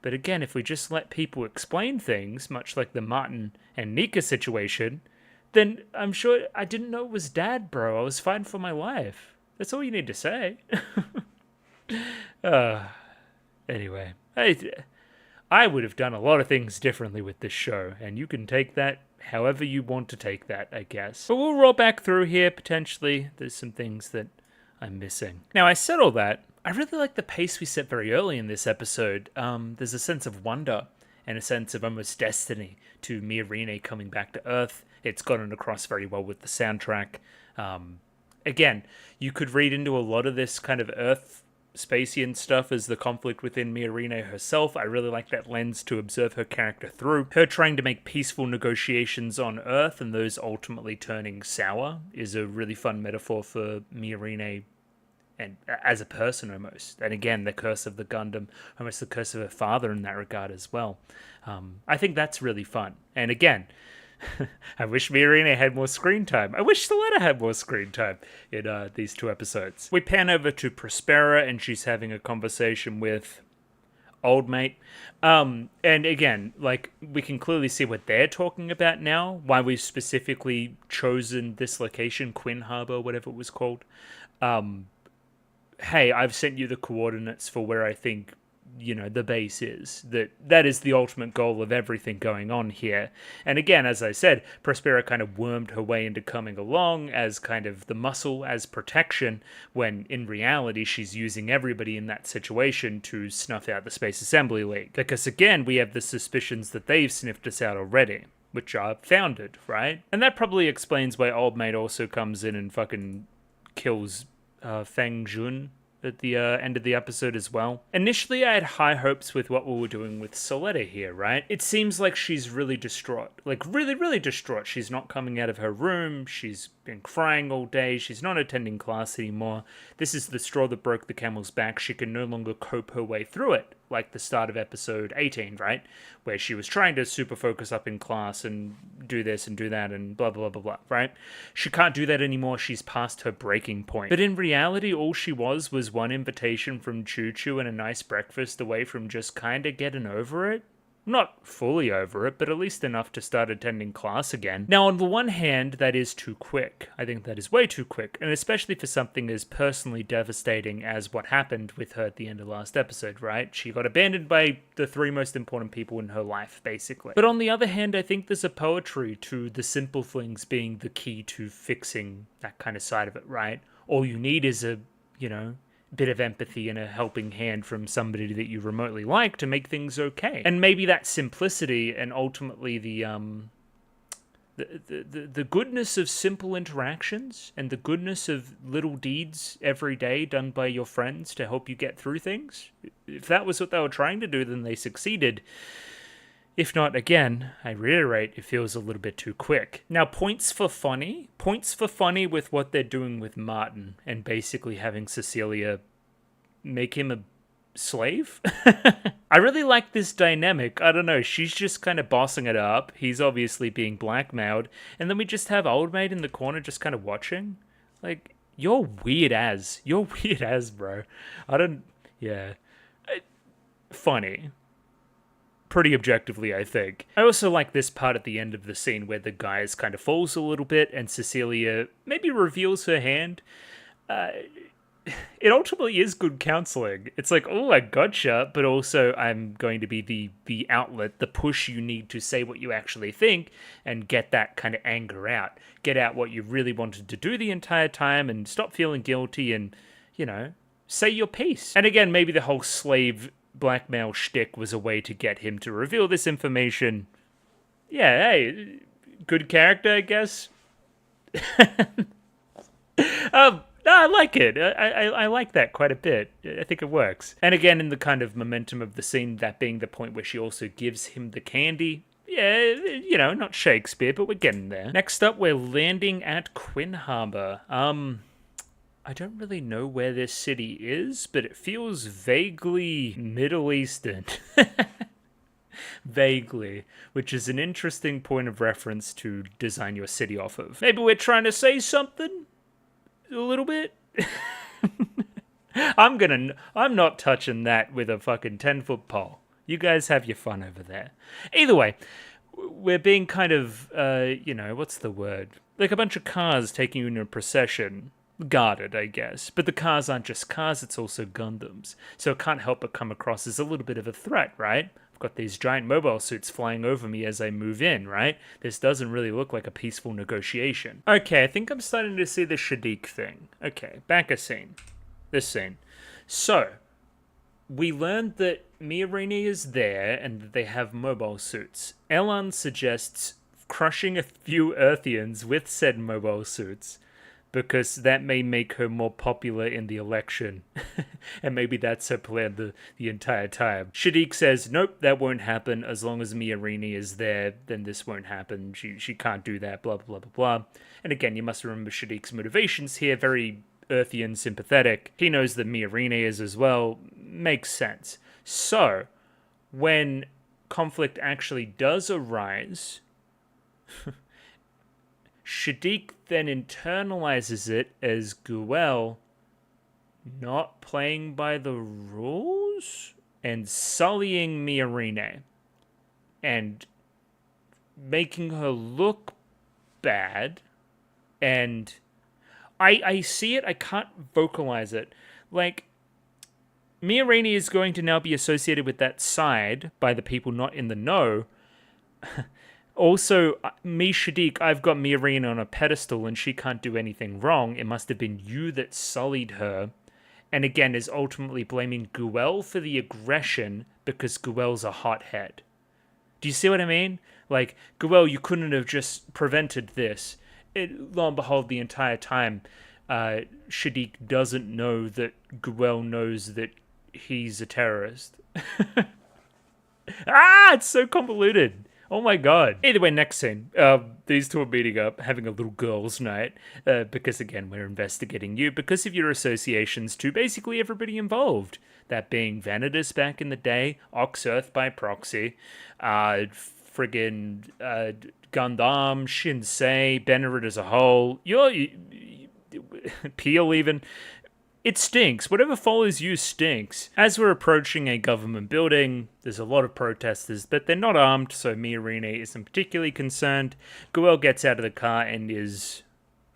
But again, if we just let people explain things, much like the Martin and Nika situation, then I'm sure I didn't know it was Dad, bro. I was fighting for my life. That's all you need to say. Anyway, I would have done a lot of things differently with this show, and you can take that however you want to take that, I guess. But we'll roll back through here, potentially. There's some things that I'm missing. Now, I said all that. I really like the pace we set very early in this episode. There's a sense of wonder and a sense of almost destiny to Miorine coming back to Earth. It's gotten across very well with the soundtrack. Again, you could read into a lot of this kind of Earth Spacian stuff as the conflict within Miorine herself. I really like that lens to observe her character through. Her trying to make peaceful negotiations on Earth and those ultimately turning sour is a really fun metaphor for Miorine and as a person almost. And again, the curse of the Gundam, almost the curse of her father in that regard as well. I think that's really fun. And again, I wish Miorine had more screen time. I wish Soletta had more screen time in these two episodes. We pan over to Prospera, and she's having a conversation with old mate. And again, like, we can clearly see what they're talking about now, why we've specifically chosen this location, Quinn Harbor, whatever it was called. Hey, I've sent you the coordinates for where I think, the base is. That is the ultimate goal of everything going on here. And again, as I said, Prospera kind of wormed her way into coming along as kind of the muscle, as protection, when in reality she's using everybody in that situation to snuff out the Space Assembly League. Because again, we have the suspicions that they've sniffed us out already, which are founded, right? And that probably explains why Old Mate also comes in and fucking kills Feng Jun at the end of the episode as well. Initially, I had high hopes with what we were doing with Soletta here, right? It seems like she's really distraught. Like, really, really distraught. She's not coming out of her room. She's been crying all day. She's not attending class anymore. This is the straw that broke the camel's back. She can no longer cope her way through it, like the start of episode 18, right? Where she was trying to super focus up in class and do this and do that and blah, blah, blah, blah, right? She can't do that anymore. She's past her breaking point. But in reality, all she was one invitation from Choo Choo and a nice breakfast away from just kind of getting over it. Not fully over it, but at least enough to start attending class again. Now, on the one hand, that is too quick. I think that is way too quick, and especially for something as personally devastating as what happened with her at the end of last episode, right? She got abandoned by the three most important people in her life, basically. But on the other hand, I think there's a poetry to the simple things being the key to fixing that kind of side of it, right? All you need is a, bit of empathy and a helping hand from somebody that you remotely like to make things okay. And maybe that simplicity and ultimately the goodness of simple interactions and the goodness of little deeds every day done by your friends to help you get through things. If that was what they were trying to do, then they succeeded. If not, again, I reiterate, it feels a little bit too quick. Now, points for funny with what they're doing with Martin and basically having Cecilia make him a slave. I really like this dynamic. I don't know, she's just kind of bossing it up. He's obviously being blackmailed. And then we just have Old Mate in the corner just kind of watching. Like, You're weird as. You're weird as, bro. I don't. Yeah. Funny. Pretty objectively, I think. I also like this part at the end of the scene where the guys kind of falls a little bit and Cecilia maybe reveals her hand. It ultimately is good counseling. It's like, oh, I gotcha, but also I'm going to be the outlet, the push you need to say what you actually think and get that kind of anger out. Get out what you really wanted to do the entire time and stop feeling guilty and, say your piece. And again, maybe the whole slave blackmail shtick was a way to get him to reveal this information. Yeah, hey, good character, I guess. No, I like it. I like that quite a bit. I think it works. And again, in the kind of momentum of the scene, that being the point where she also gives him the candy. Yeah, not Shakespeare, but we're getting there. Next up, we're landing at Quinn Harbor. I don't really know where this city is, but it feels vaguely Middle Eastern. Vaguely, which is an interesting point of reference to design your city off of. Maybe we're trying to say something? A little bit. I'm not touching that with a fucking 10-foot pole. You guys have your fun over there. Either way, we're being kind of, what's the word? Like a bunch of cars taking you in a procession. Guarded, I guess. But the cars aren't just cars, it's also Gundams. So it can't help but come across as a little bit of a threat, right? Got these giant mobile suits flying over me as I move in, right? This doesn't really look like a peaceful negotiation. Okay, I think I'm starting to see the Shadiq thing. Okay, back a scene. This scene. So, we learned that Miorine is there and that they have mobile suits. Elan suggests crushing a few Earthians with said mobile suits, because that may make her more popular in the election. And maybe that's her plan the entire time. Shadiq says, nope, that won't happen. As long as Miorine is there, then this won't happen. She can't do that, blah, blah, blah, blah. And again, you must remember Shadiq's motivations here, very Earthian sympathetic. He knows that Miorine is as well. Makes sense. So, when conflict actually does arise... Shadiq then internalizes it as Guel not playing by the rules and sullying Miorine and making her look bad. And I see it, I can't vocalize it. Like, Miorine is going to now be associated with that side by the people not in the know. Also, me, Shadiq, I've got Miorine on a pedestal and she can't do anything wrong. It must have been you that sullied her. And again, is ultimately blaming Guel for the aggression because Guel's a hothead. Do you see what I mean? Like, Guel, you couldn't have just prevented this. Lo and behold, the entire time, Shadiq doesn't know that Guel knows that he's a terrorist. It's so convoluted. Oh my god. Either way, next scene. These two are meeting up, having a little girls' night, because again, we're investigating you because of your associations to basically everybody involved. That being Vanidus back in the day, Oxearth by proxy, friggin' Gundam, Sensei, Benerit as a whole, Peel even. It stinks. Whatever follows you stinks. As we're approaching a government building, there's a lot of protesters, but they're not armed, so Miorine isn't particularly concerned. Guel gets out of the car and is...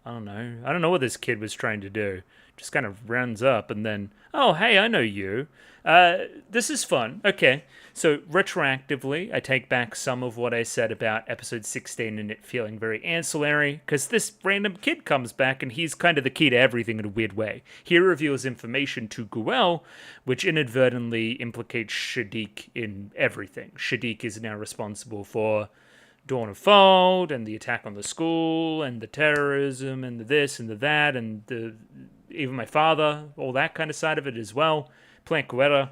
I don't know what this kid was trying to do. Just kind of runs up and then... Oh, hey, I know you. This is fun. Okay, so retroactively, I take back some of what I said about episode 16 and it feeling very ancillary, because this random kid comes back and he's kind of the key to everything in a weird way. He reveals information to Guel, which inadvertently implicates Shadiq in everything. Shadiq is now responsible for Dawn of Fold and the attack on the school and the terrorism and the this and the that and even my father, all that kind of side of it as well. Plant Guerra.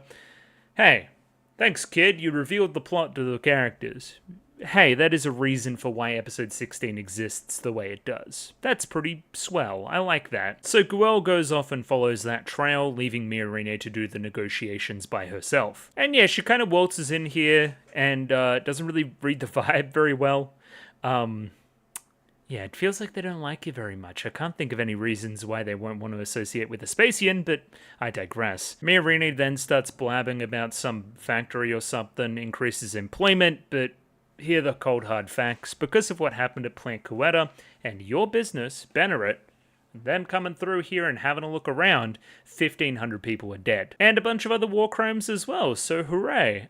Hey, thanks, kid. You revealed the plot to the characters. Hey, that is a reason for why episode 16 exists the way it does. That's pretty swell. I like that. So Guel goes off and follows that trail, leaving Miorine to do the negotiations by herself. And yeah, she kind of waltzes in here and doesn't really read the vibe very well. Yeah, it feels like they don't like you very much. I can't think of any reasons why they won't want to associate with a Spacian, but I digress. Miarini then starts blabbing about some factory or something, increases employment, but here are the cold hard facts. Because of what happened at Plant Coetta and your business, Banneret, them coming through here and having a look around, 1,500 people are dead. And a bunch of other war crimes as well, so hooray.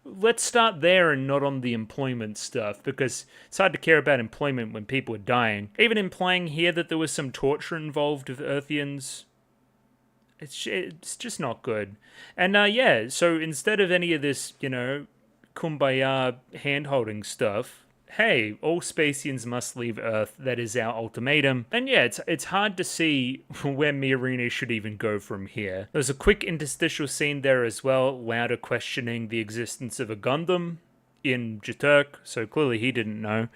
Let's start there and not on the employment stuff, because it's hard to care about employment when people are dying. Even implying here that there was some torture involved with Earthians, it's just not good. And yeah, so instead of any of this, kumbaya hand-holding stuff, hey, all Spacians must leave Earth. That is our ultimatum. And yeah, it's hard to see where Miarini should even go from here. There's a quick interstitial scene there as well, Lauda questioning the existence of a Gundam in Jaturk, so clearly he didn't know.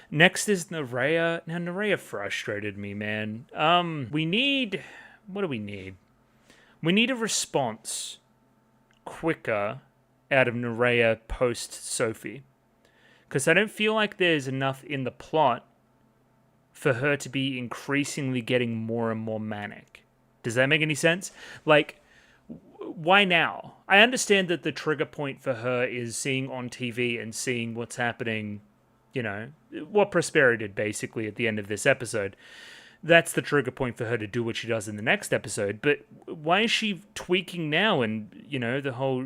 Next is Nerea. Now, Nerea frustrated me, man. What do we need? We need a response quicker out of Nerea post-Sophie. Because I don't feel like there's enough in the plot for her to be increasingly getting more and more manic. Does that make any sense? Like, why now? I understand that the trigger point for her is seeing on TV and seeing what's happening, what Prospera did basically at the end of this episode. That's the trigger point for her to do what she does in the next episode. But why is she tweaking now and, the whole,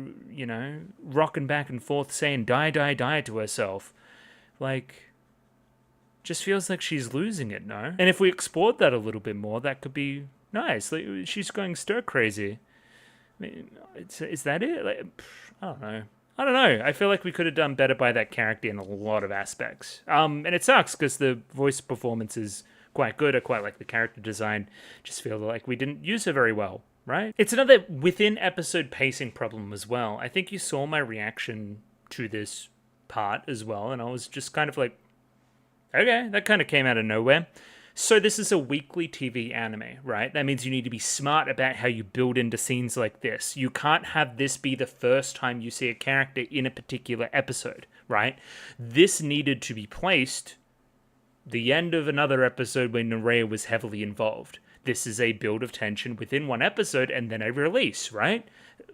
rocking back and forth saying die, die, die to herself? Like, just feels like she's losing it, no? And if we explored that a little bit more, that could be nice. Like, she's going stir crazy. I mean, is that it? Like, I don't know. I feel like we could have done better by that character in a lot of aspects. And it sucks because the voice performance is quite good. I quite like the character design. Just feel like we didn't use her very well, right? It's another within episode pacing problem as well. I think you saw my reaction to this part as well, and I was just kind of like, okay, that kind of came out of nowhere. So this is a weekly TV anime, right? That means you need to be smart about how you build into scenes like this. You can't have this be the first time you see a character in a particular episode, right? This needed to be placed the end of another episode when Nerea was heavily involved. This is a build of tension within one episode and then a release, right?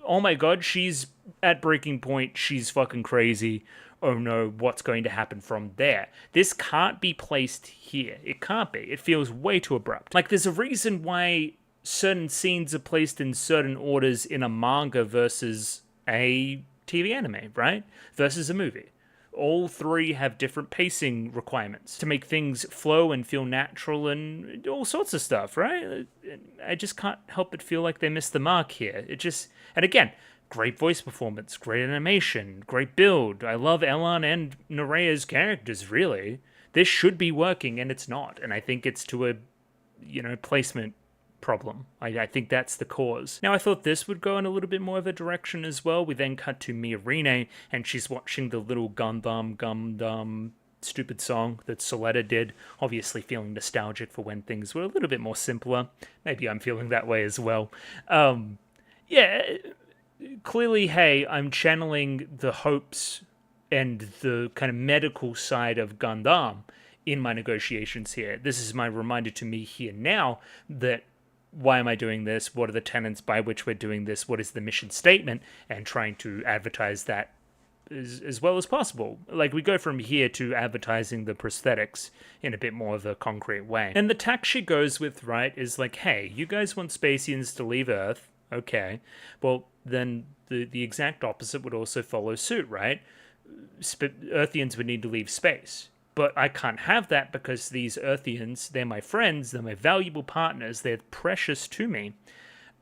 Oh my god, she's at breaking point, she's fucking crazy. Oh no, what's going to happen from there? This can't be placed here. It can't be. It feels way too abrupt. Like, there's a reason why certain scenes are placed in certain orders in a manga versus a TV anime, right? Versus a movie. All three have different pacing requirements to make things flow and feel natural and all sorts of stuff, right? I just can't help but feel like they missed the mark here. And again, great voice performance, great animation, great build. I love Elan and Nerea's characters, really. This should be working, and it's not. And I think it's to a, placement problem. I think that's the cause. Now, I thought this would go in a little bit more of a direction as well. We then cut to Miarini, and she's watching the little Gundam stupid song that Soletta did, obviously feeling nostalgic for when things were a little bit more simpler. Maybe I'm feeling that way as well. Clearly, hey, I'm channeling the hopes and the kind of medical side of Gundam in my negotiations here. This is my reminder to me here now that why am I doing this? What are the tenets by which we're doing this? What is the mission statement? And trying to advertise that as well as possible. Like, we go from here to advertising the prosthetics in a bit more of a concrete way. And the tack she goes with, right, is like, hey, you guys want Spacians to leave Earth. Okay. Well, then the exact opposite would also follow suit, right? Earthians would need to leave space. But I can't have that because these Earthians, they're my friends, they're my valuable partners, they're precious to me.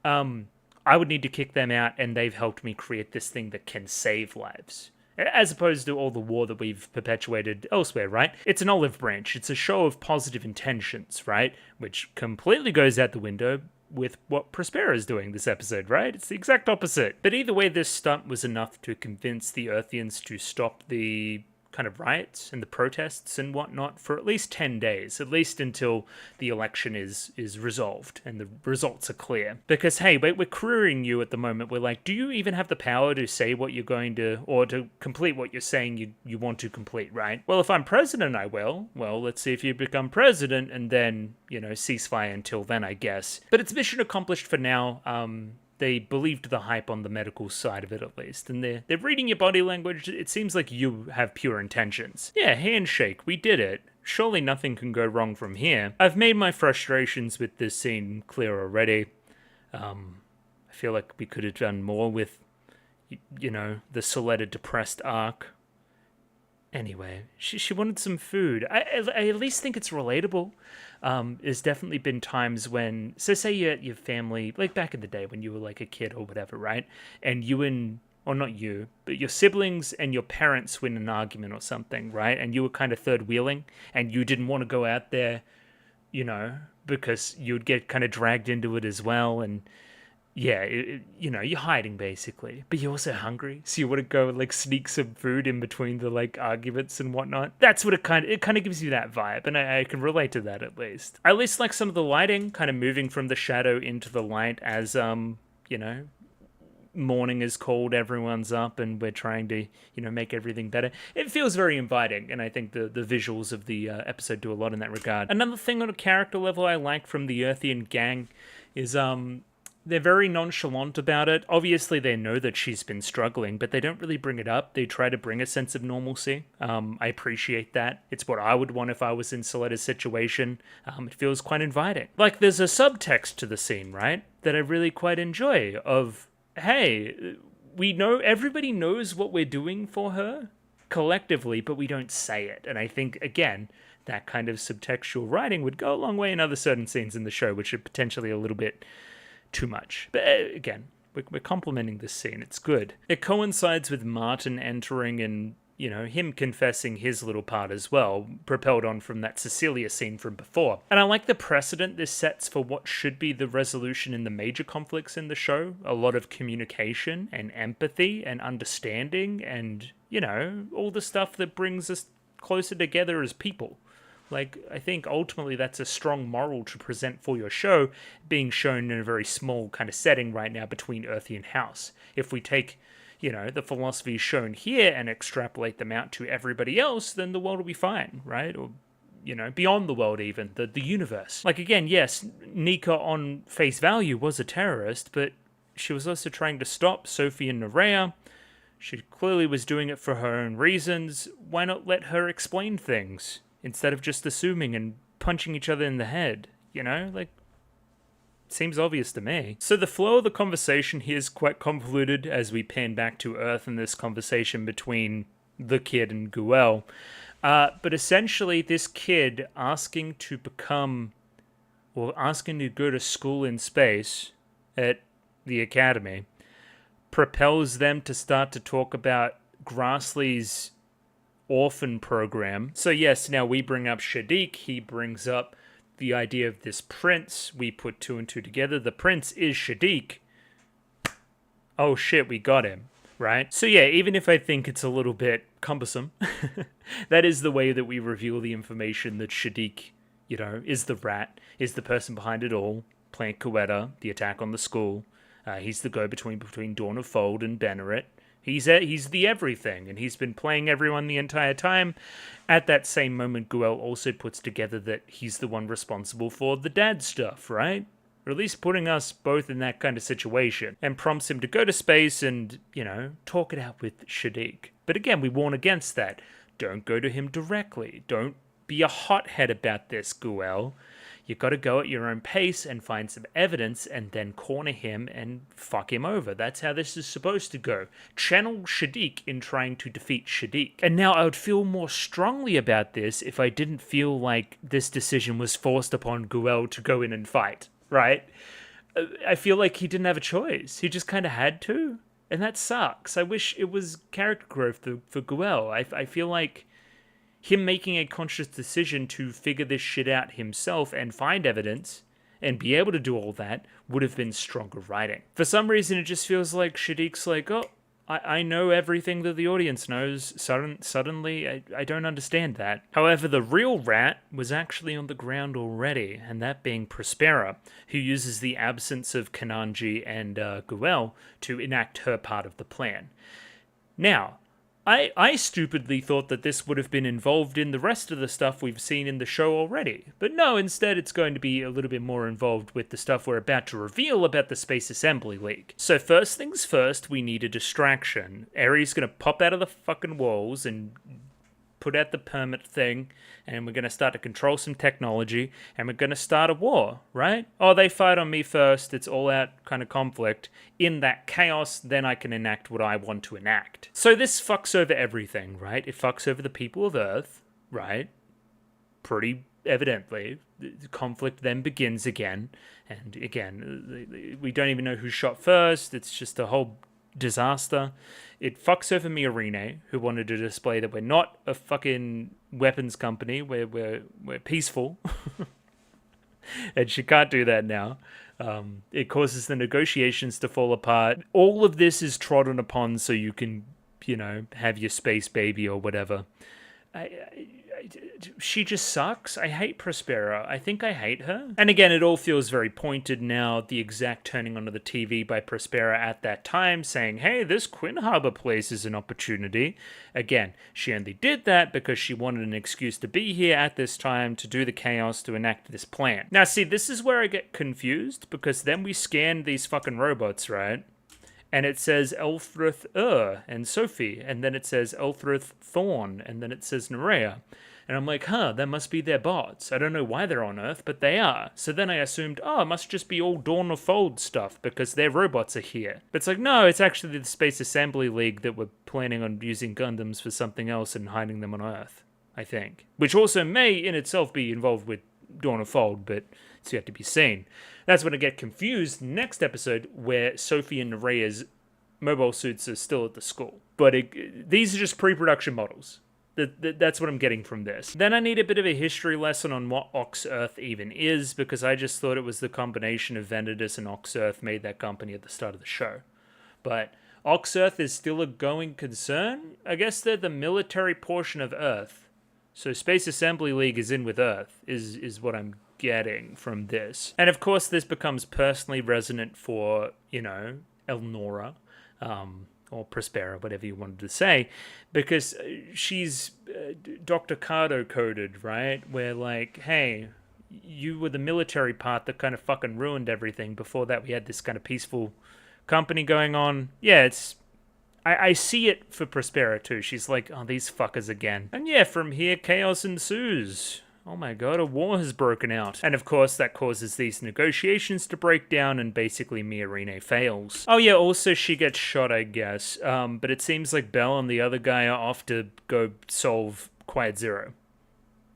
I would need to kick them out, and they've helped me create this thing that can save lives. As opposed to all the war that we've perpetuated elsewhere, right? It's an olive branch. It's a show of positive intentions, right? Which completely goes out the window with what Prospera is doing this episode, right? It's the exact opposite. But either way, this stunt was enough to convince the Earthians to stop the kind of riots and the protests and whatnot for at least 10 days, at least until the election is resolved and the results are clear. Because, hey, we're querying you at the moment. We're like, do you even have the power to say what you're going to, or to complete what you're saying you want to complete, right? Well, if I'm president, I will. Well, let's see if you become president and then, ceasefire until then, I guess. But it's mission accomplished for now. They believed the hype on the medical side of it, at least. And they're reading your body language. It seems like you have pure intentions. Yeah, handshake. We did it. Surely nothing can go wrong from here. I've made my frustrations with this scene clear already. I feel like we could have done more with, the Soletta depressed arc. Anyway, she wanted some food. I at least think it's relatable. There's definitely been times when, so say you're at your family, like back in the day when you were like a kid or whatever, right? And or not you, but your siblings and your parents win an argument or something, right? And you were kind of third wheeling and you didn't want to go out there, because you'd get kind of dragged into it as well. And yeah, you're hiding basically, but you're also hungry, so you want to go like sneak some food in between the like arguments and whatnot. That's what it kind of gives you that vibe, and I can relate to that at least. I at least like some of the lighting, kind of moving from the shadow into the light as morning is called, everyone's up, and we're trying to make everything better. It feels very inviting, and I think the visuals of the episode do a lot in that regard. Another thing on a character level I like from the Earthian gang is they're very nonchalant about it. Obviously, they know that she's been struggling, but they don't really bring it up. They try to bring a sense of normalcy. I appreciate that. It's what I would want if I was in Soletta's situation. It feels quite inviting. Like, there's a subtext to the scene, right? That I really quite enjoy of, hey, everybody knows what we're doing for her collectively, but we don't say it. And I think, again, that kind of subtextual writing would go a long way in other certain scenes in the show, which are potentially a little bit too much. But again, we're complimenting this scene. It's good. It coincides with Martin entering and, him confessing his little part as well, propelled on from that Cecilia scene from before. And I like the precedent this sets for what should be the resolution in the major conflicts in the show. A lot of communication and empathy and understanding and, all the stuff that brings us closer together as people. Like, I think ultimately that's a strong moral to present for your show, being shown in a very small kind of setting right now between Earthy and House. If we take, the philosophies shown here and extrapolate them out to everybody else, then the world will be fine, right? Or, beyond the world even, the universe. Like, again, yes, Nika on face value was a terrorist, but she was also trying to stop Sophie and Nerea. She clearly was doing it for her own reasons. Why not let her explain things? Instead of just assuming and punching each other in the head, Like, it seems obvious to me. So the flow of the conversation here is quite convoluted as we pan back to Earth in this conversation between the kid and Guel. But essentially, this kid asking to go to school in space at the academy propels them to start to talk about Grassley's orphan program. So yes, now we bring up Shadiq, he brings up the idea of this prince. We put two and two together. The prince is Shadiq. Oh shit, we got him, right? So yeah, even if I think it's a little bit cumbersome, that is the way that we reveal the information that Shadiq, is the rat, is the person behind it all. Plant Quetta, the attack on the school. He's the go-between between Dawn of Fold and Benneret. He's the everything, and he's been playing everyone the entire time. At that same moment, Guel also puts together that he's the one responsible for the dad stuff, right? Or at least putting us both in that kind of situation, and prompts him to go to space and, talk it out with Shadiq. But again, we warn against that. Don't go to him directly. Don't be a hothead about this, Guel. You got to go at your own pace and find some evidence and then corner him and fuck him over. That's how this is supposed to go. Channel Shadiq in trying to defeat Shadiq. And now I would feel more strongly about this if I didn't feel like this decision was forced upon Guel to go in and fight, right? I feel like he didn't have a choice. He just kind of had to. And that sucks. I wish it was character growth for Guel. I feel like him making a conscious decision to figure this shit out himself and find evidence and be able to do all that would have been stronger writing. For some reason, it just feels like Shadiq's like, oh, I know everything that the audience knows. Suddenly, I don't understand that. However, the real rat was actually on the ground already, and that being Prospera, who uses the absence of Kananji and Guel to enact her part of the plan. Now, I stupidly thought that this would have been involved in the rest of the stuff we've seen in the show already. But no, instead it's going to be a little bit more involved with the stuff we're about to reveal about the Space Assembly League. So first things first, we need a distraction. Eri's going to pop out of the fucking walls and put out the permit thing, and we're going to start to control some technology, and we're going to start a war, right? Oh, they fight on me first, it's all out kind of conflict. In that chaos, then I can enact what I want to enact. So this fucks over everything, right? It fucks over the people of Earth, right? Pretty evidently. The conflict then begins again, and again, we don't even know who shot first, it's just a whole disaster. It fucks over Miorine, who wanted to display that we're not a fucking weapons company, we're peaceful. And she can't do that now. It causes the negotiations to fall apart. All of this is trodden upon so you can, have your space baby or whatever. She just sucks. I hate Prospera. I think I hate her. And again, it all feels very pointed now. The exact turning onto the TV by Prospera at that time, saying, hey, this Quinn Harbor place is an opportunity. Again, she only did that because she wanted an excuse to be here at this time to do the chaos to enact this plan. Now, see, this is where I get confused, because then we scan these fucking robots, right? And it says Elfrith and Sophie, and then it says Elfrith Thorn, and then it says Nerea. And I'm like, that must be their bots. I don't know why they're on Earth, but they are. So then I assumed, it must just be all Dawn of Fold stuff, because their robots are here. But it's like, no, it's actually the Space Assembly League that were planning on using Gundams for something else and hiding them on Earth, I think. Which also may in itself be involved with Dawn of Fold, but it's yet to be seen. That's when I get confused next episode, where Sophie and Nerea's mobile suits are still at the school. But these are just pre-production models. That's what I'm getting from this. Then I need a bit of a history lesson on what Ox-Earth even is, because I just thought it was the combination of Venedis and Ox-Earth made that company at the start of the show. But Ox-Earth is still a going concern? I guess they're the military portion of Earth. So Space Assembly League is in with Earth, is what I'm getting from this. And of course this becomes personally resonant for, Elnora, or Prospera, whatever you wanted to say, because she's Dr. Cardo coded, right? Where like, hey, you were the military part that kind of fucking ruined everything. Before that, we had this kind of peaceful company going on. Yeah, I see it for Prospera too. She's like, oh, these fuckers again. And yeah, from here, chaos ensues. Oh my god, a war has broken out. And of course, that causes these negotiations to break down, and basically Miorine fails. Oh yeah, also she gets shot, I guess. But it seems like Belle and the other guy are off to go solve Quiet Zero.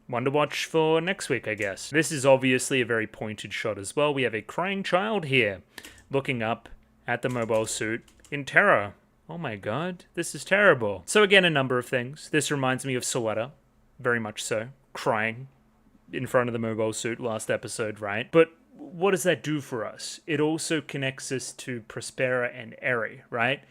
One to watch for next week, I guess. This is obviously a very pointed shot as well. We have a crying child here, looking up at the mobile suit in terror. Oh my god, this is terrible. So again, a number of things. This reminds me of Soletta, very much so. Crying in front of the mobile suit last episode, right? But what does that do for us? It also connects us to Prospera and Eri, right?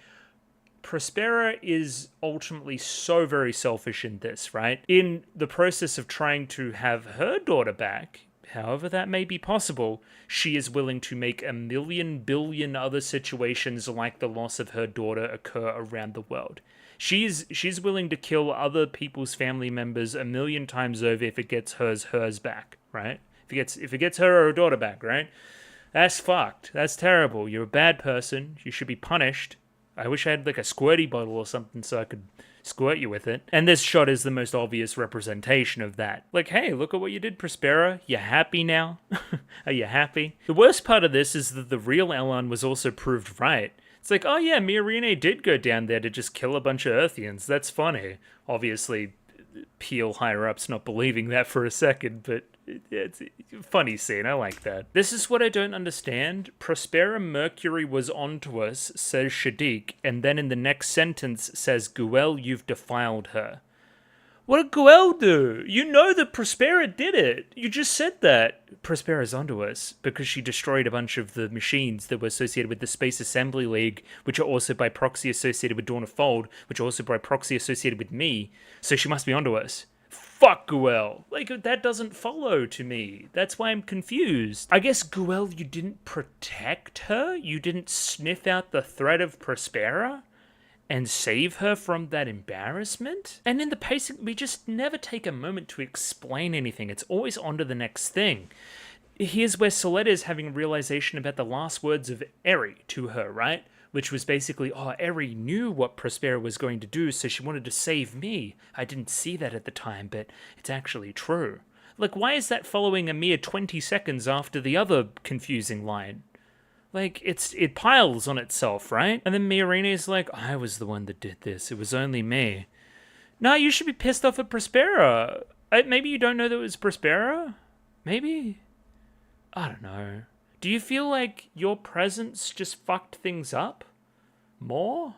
Prospera is ultimately so very selfish in this, right? In the process of trying to have her daughter back, however that may be possible, she is willing to make 1,000,000 billion other situations like the loss of her daughter occur around the world. She's willing to kill other people's family members 1,000,000 times over if it gets hers back, right? If it gets her or her daughter back, right? That's fucked. That's terrible. You're a bad person. You should be punished. I wish I had like a squirty bottle or something so I could squirt you with it. And this shot is the most obvious representation of that. Like, hey, look at what you did, Prospera. You happy now? Are you happy? The worst part of this is that the real Elan was also proved right. It's like, oh yeah, Miorine did go down there to just kill a bunch of Earthians. That's funny. Obviously, Peel higher-ups not believing that for a second, but it's a funny scene. I like that. This is what I don't understand. Prospera Mercury was onto us, says Shadiq, and then in the next sentence says, Guel, you've defiled her. What did Guel do? You know that Prospera did it. You just said that. Prospera's onto us because she destroyed a bunch of the machines that were associated with the Space Assembly League, which are also by proxy associated with Dawn of Fold, which are also by proxy associated with me. So she must be onto us. Fuck Guel. Like, that doesn't follow to me. That's why I'm confused. I guess, Guel, you didn't protect her? You didn't sniff out the threat of Prospera? And save her from that embarrassment? And in the pacing, we just never take a moment to explain anything. It's always on to the next thing. Here's where Soletta is having a realization about the last words of Eri to her, right? Which was basically, oh, Eri knew what Prospera was going to do, so she wanted to save me. I didn't see that at the time, but it's actually true. Like, why is that following a mere 20 seconds after the other confusing line? Like, it piles on itself, right? And then Miorine's like, I was the one that did this. It was only me. No, you should be pissed off at Prospera. Maybe you don't know that it was Prospera? Maybe? I don't know. Do you feel like your presence just fucked things up? More?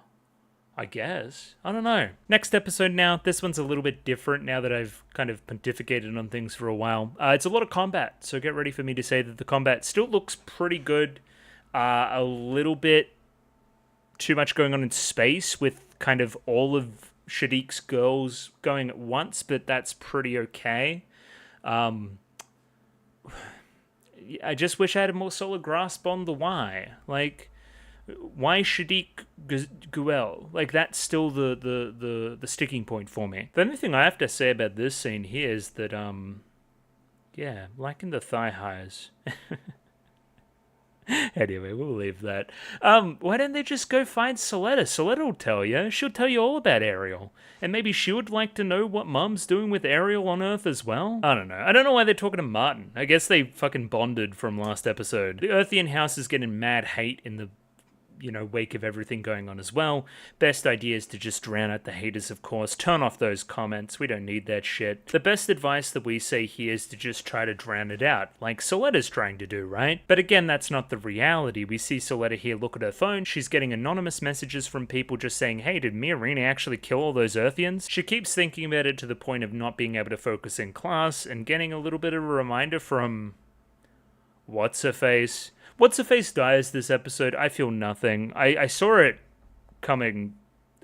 I guess. I don't know. Next episode now. This one's a little bit different now that I've kind of pontificated on things for a while. It's a lot of combat, so get ready for me to say that the combat still looks pretty good. A little bit too much going on in space with kind of all of Shadiq's girls going at once, but that's pretty okay. I just wish I had a more solid grasp on the why. Like, why Shadiq Guel? Like, that's still the sticking point for me. The only thing I have to say about this scene here is that, yeah, liking the thigh highs. Anyway, we'll leave that. Why don't they just go find Soletta? Soletta will tell you. She'll tell you all about Ariel. And maybe she would like to know what Mum's doing with Ariel on Earth as well? I don't know. I don't know why they're talking to Martin. I guess they fucking bonded from last episode. The Earthian house is getting mad hate in the wake of everything going on as well. Best idea is to just drown out the haters, of course. Turn off those comments. We don't need that shit. The best advice that we say here is to just try to drown it out, like Soletta's trying to do, right? But again, that's not the reality. We see Soletta here look at her phone. She's getting anonymous messages from people just saying, hey, did Miorine actually kill all those Earthians? She keeps thinking about it to the point of not being able to focus in class and getting a little bit of a reminder from... What's-her-face? What's-her-face dies this episode. I feel nothing. I saw it coming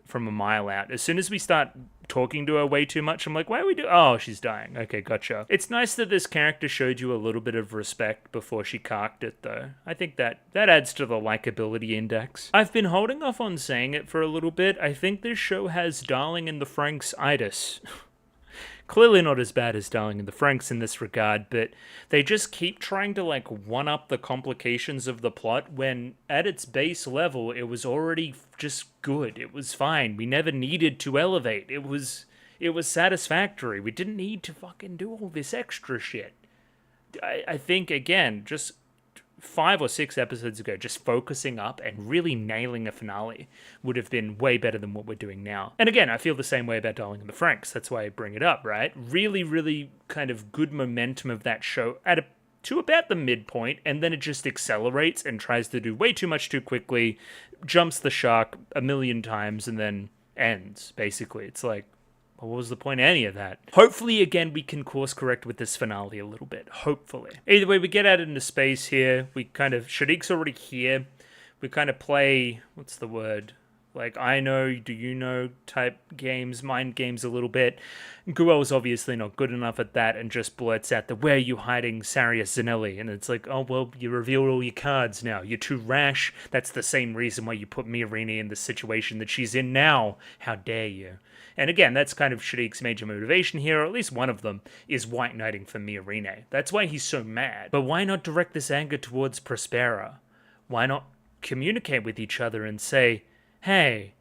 from a mile out. As soon as we start talking to her way too much, I'm like, why are we oh, she's dying. Okay, gotcha. It's nice that this character showed you a little bit of respect before she carked it, though. I think that adds to the likability index. I've been holding off on saying it for a little bit. I think this show has Darling in the Franxx-itis. Clearly not as bad as Darling in the Franxx in this regard, but they just keep trying to, like, one-up the complications of the plot when, at its base level, it was already just good. It was fine. We never needed to elevate. It was satisfactory. We didn't need to fucking do all this extra shit. I think, again, just 5 or 6 episodes ago, just focusing up and really nailing a finale would have been way better than what we're doing now. And again, I feel the same way about Darling in the Franxx. That's why I bring it up, right? Really, really kind of good momentum of that show to about the midpoint, and then it just accelerates and tries to do way too much too quickly, jumps the shark a million times, and then ends, basically. It's like, what was the point of any of that? Hopefully, again, we can course correct with this finale a little bit. Hopefully. Either way, we get out into space here. We kind of... Shadiq's already here. We kind of play... What's the word? Like, I know, do you know type games, mind games a little bit. Guel's obviously not good enough at that and just blurts out the, where are you hiding Saria Zanelli? And it's like, oh, well, you revealed all your cards now. You're too rash. That's the same reason why you put Miorine in the situation that she's in now. How dare you? And again, that's kind of Shadiq's major motivation here, or at least one of them, is white knighting for Miorine. That's why he's so mad. But why not direct this anger towards Prospera? Why not communicate with each other and say, hey,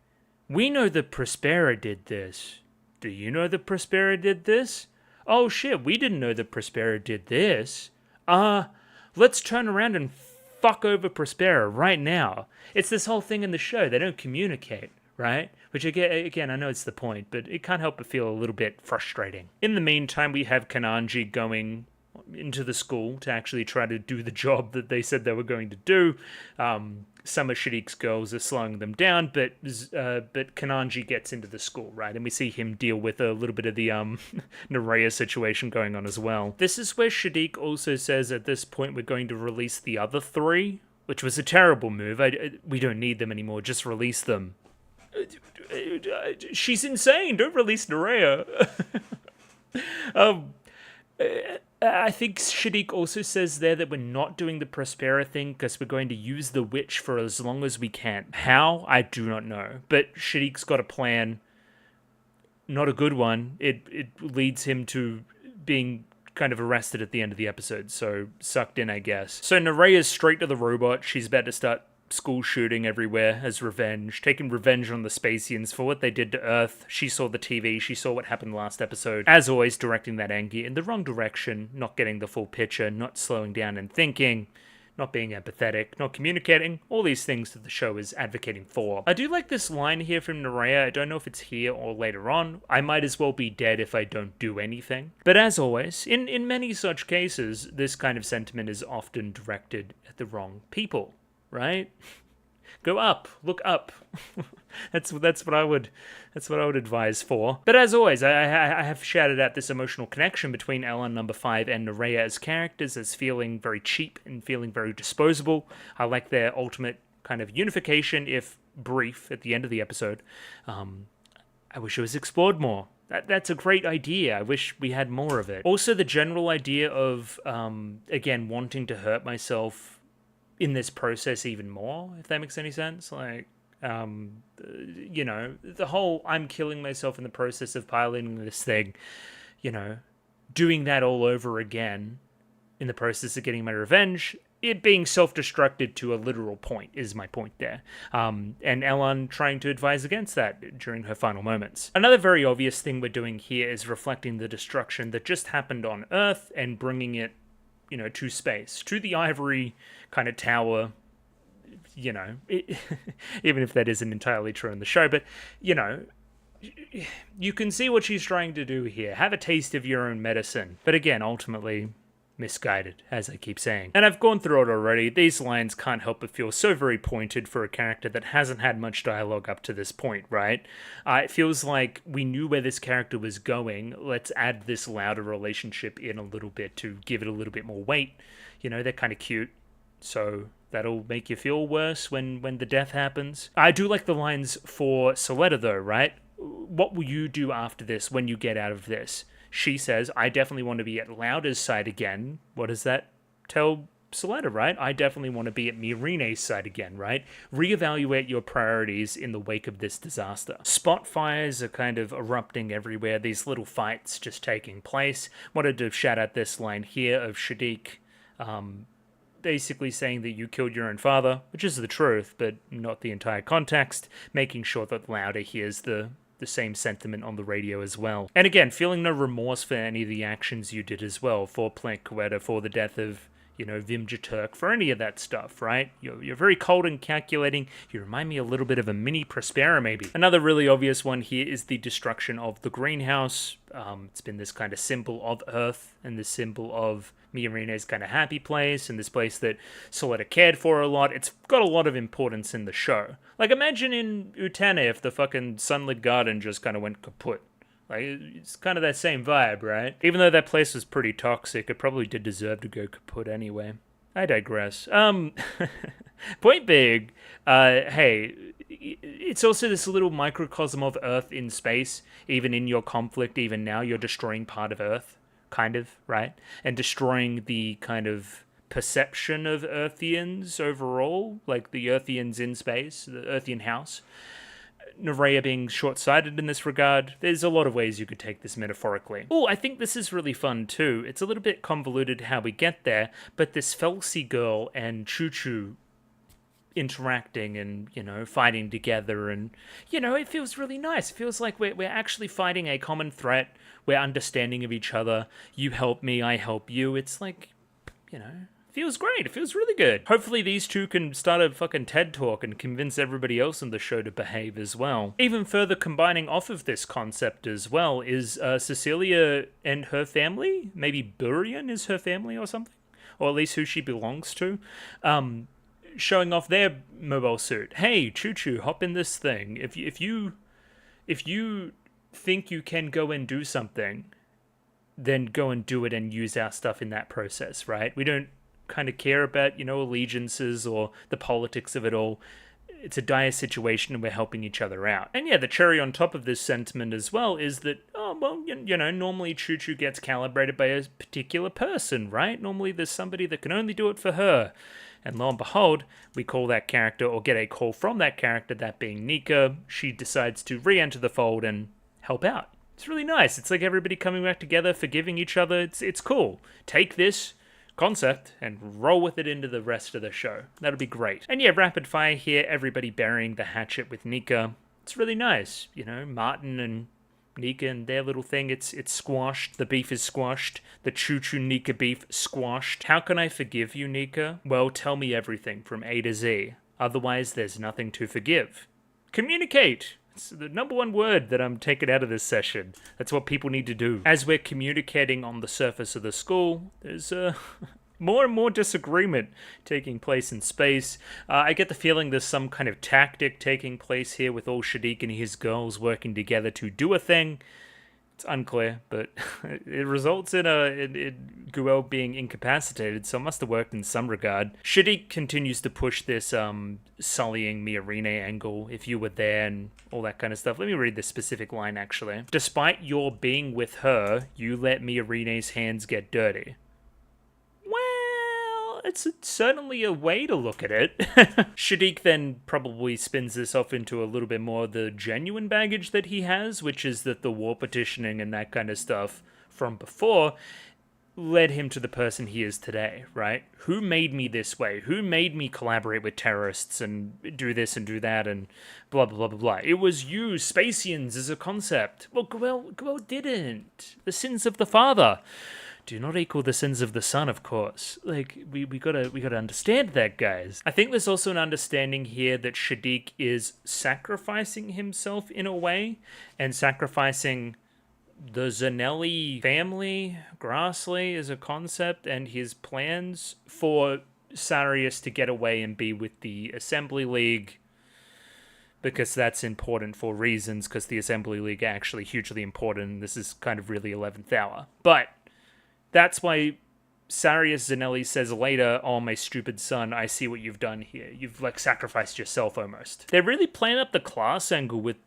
we know that Prospera did this. Do you know that Prospera did this? Oh shit, we didn't know that Prospera did this. Let's turn around and fuck over Prospera right now. It's this whole thing in the show. They don't communicate, right? Which, again, I know it's the point, but it can't help but feel a little bit frustrating. In the meantime, we have Kananji going into the school to actually try to do the job that they said they were going to do. some of Shadiq's girls are slowing them down, but Kananji gets into the school, right? And we see him deal with a little bit of the Nerea situation going on as well. This is where Shadiq also says at this point we're going to release the other 3, which was a terrible move. We don't need them anymore, just release them. She's insane, don't release Nerea. I think Shadiq also says there that we're not doing the Prospera thing because we're going to use the witch for as long as we can. How? I do not know. But Shadiq's got a plan. Not a good one. It leads him to being kind of arrested at the end of the episode, so sucked in, I guess. So Nerea's straight to the robot. She's about to start school shooting everywhere as revenge, taking revenge on the Spacians for what they did to Earth. She saw the TV, she saw what happened last episode. As always, directing that anger in the wrong direction, not getting the full picture, not slowing down and thinking, not being empathetic, not communicating, all these things that the show is advocating for. I do like this line here from Nerea. I don't know if it's here or later on. I might as well be dead if I don't do anything. But as always, in many such cases, this kind of sentiment is often directed at the wrong people. Right? Go up, look up. that's what I would advise for. But as always, I have shouted out this emotional connection between Elan number 5 and Nerea as characters as feeling very cheap and feeling very disposable. I like their ultimate kind of unification, if brief, at the end of the episode. I wish it was explored more. That's a great idea. I wish we had more of it. Also, the general idea of, again, wanting to hurt myself in this process even more, if that makes any sense. Like, you know, the whole I'm killing myself in the process of piloting this thing, you know, doing that all over again in the process of getting my revenge, it being self-destructed to a literal point is my point there. And Elan trying to advise against that during her final moments. Another very obvious thing we're doing here is reflecting the destruction that just happened on Earth and bringing it, you know, to space, to the ivory kind of tower, you know, even if that isn't entirely true in the show, but, you know, you can see what she's trying to do here. Have a taste of your own medicine. But again, ultimately, misguided, as I keep saying. And I've gone through it already. These lines can't help but feel so very pointed for a character that hasn't had much dialogue up to this point, right? It feels like we knew where this character was going. Let's add this louder relationship in a little bit to give it a little bit more weight. You know, they're kind of cute, so that'll make you feel worse when the death happens. I do like the lines for Soletta, though, right? What will you do after this when you get out of this? She says, I definitely want to be at Lauda's side again. What does that tell Soletta, right? I definitely want to be at Mirine's side again, right? Reevaluate your priorities in the wake of this disaster. Spot fires are kind of erupting everywhere. These little fights just taking place. Wanted to shout out this line here of Shadiq, basically saying that you killed your own father, which is the truth, but not the entire context. Making sure that Lauda hears the same sentiment on the radio as well. And again, feeling no remorse for any of the actions you did as well, for Plank Quetta, for the death of, you know, Vimja Turk, for any of that stuff, right? You're very cold and calculating. You remind me a little bit of a mini Prospera, maybe. Another really obvious one here is the destruction of the greenhouse. It's been this kind of symbol of Earth and this symbol of Mirine's kind of happy place and this place that Soletta cared for a lot. It's got a lot of importance in the show. Like, imagine in Utane if the fucking sunlit garden just kind of went kaput. Like, it's kind of that same vibe, right? Even though that place was pretty toxic, it probably did deserve to go kaput anyway. I digress. Point big, hey, it's also this little microcosm of Earth in space. Even in your conflict, even now, you're destroying part of Earth, kind of, right? And destroying the kind of perception of Earthians overall, like the Earthians in space, the Earthian house. Nerea being short-sighted in this regard. There's a lot of ways you could take this metaphorically. Oh, I think this is really fun too. It's a little bit convoluted how we get there, but this Felsi girl and Choo Choo interacting and, you know, fighting together, and, you know, it feels really nice. It feels like we're actually fighting a common threat. We're understanding of each other. You help me, I help you. It's like, you know, feels great. It feels really good. Hopefully these two can start a fucking TED Talk and convince everybody else in the show to behave as well. Even further combining off of this concept as well is Cecilia and her family. Maybe Burian is her family or something, or at least who she belongs to. showing off their mobile suit. Hey, Choo-Choo, hop in this thing. If you think you can go and do something, then go and do it and use our stuff in that process, right? We don't kind of care about, allegiances or the politics of it all. It's a dire situation and we're helping each other out. And yeah, the cherry on top of this sentiment as well is that, normally Choo-Choo gets calibrated by a particular person, right? Normally there's somebody that can only do it for her. And lo and behold, we call that character or get a call from that character, that being Nika. She decides to re-enter the fold and help out. It's really nice. It's like everybody coming back together, forgiving each other. It's cool. Take this concept and roll with it into the rest of the show. That'll be great. And yeah, rapid fire here, everybody burying the hatchet with Nika. It's really nice. Martin and Nika and their little thing, it's squashed. The beef is squashed. The Choo-Choo Nika beef squashed. How can I forgive you, Nika? Well, tell me everything from A to Z. Otherwise, there's nothing to forgive. Communicate! It's the number one word that I'm taking out of this session. That's what people need to do. As we're communicating on the surface of the school, there's more and more disagreement taking place in space. I get the feeling there's some kind of tactic taking place here with all Shadiq and his girls working together to do a thing. It's unclear, but it results in Guel being incapacitated, so it must have worked in some regard. Shadiq continues to push this sullying Miorine angle, if you were there, and all that kind of stuff. Let me read this specific line, actually. Despite your being with her, you let Miorine's hands get dirty. It's certainly a way to look at it. Shadiq then probably spins this off into a little bit more the genuine baggage that he has, which is that the war petitioning and that kind of stuff from before led him to the person he is today, right? Who made me this way? Who made me collaborate with terrorists and do this and do that and blah, blah, blah, blah, blah. It was you, Spacians, as a concept. Well, Guel didn't. The sins of the father do not equal the sins of the son, of course. Like, we gotta understand that, guys. I think there's also an understanding here that Shadiq is sacrificing himself in a way, and sacrificing the Zanelli family, Grassley as a concept, and his plans for Sarius to get away and be with the Assembly League, because that's important for reasons, because the Assembly League are actually hugely important, and this is kind of really 11th hour. But that's why Sarius Zanelli says later, oh, my stupid son, I see what you've done here. You've, sacrificed yourself almost. They're really playing up the class angle with,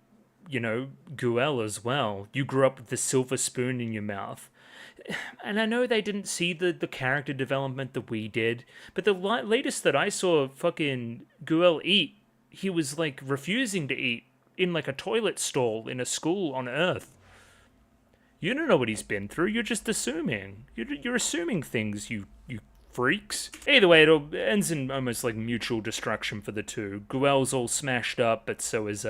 Guel as well. You grew up with the silver spoon in your mouth. And I know they didn't see the character development that we did, but the latest that I saw fucking Guel eat, he was, refusing to eat in, a toilet stall in a school on Earth. You don't know what he's been through. You're just assuming. You're assuming things, you freaks. Either way, it ends in almost mutual destruction for the two. Guel's all smashed up, but so is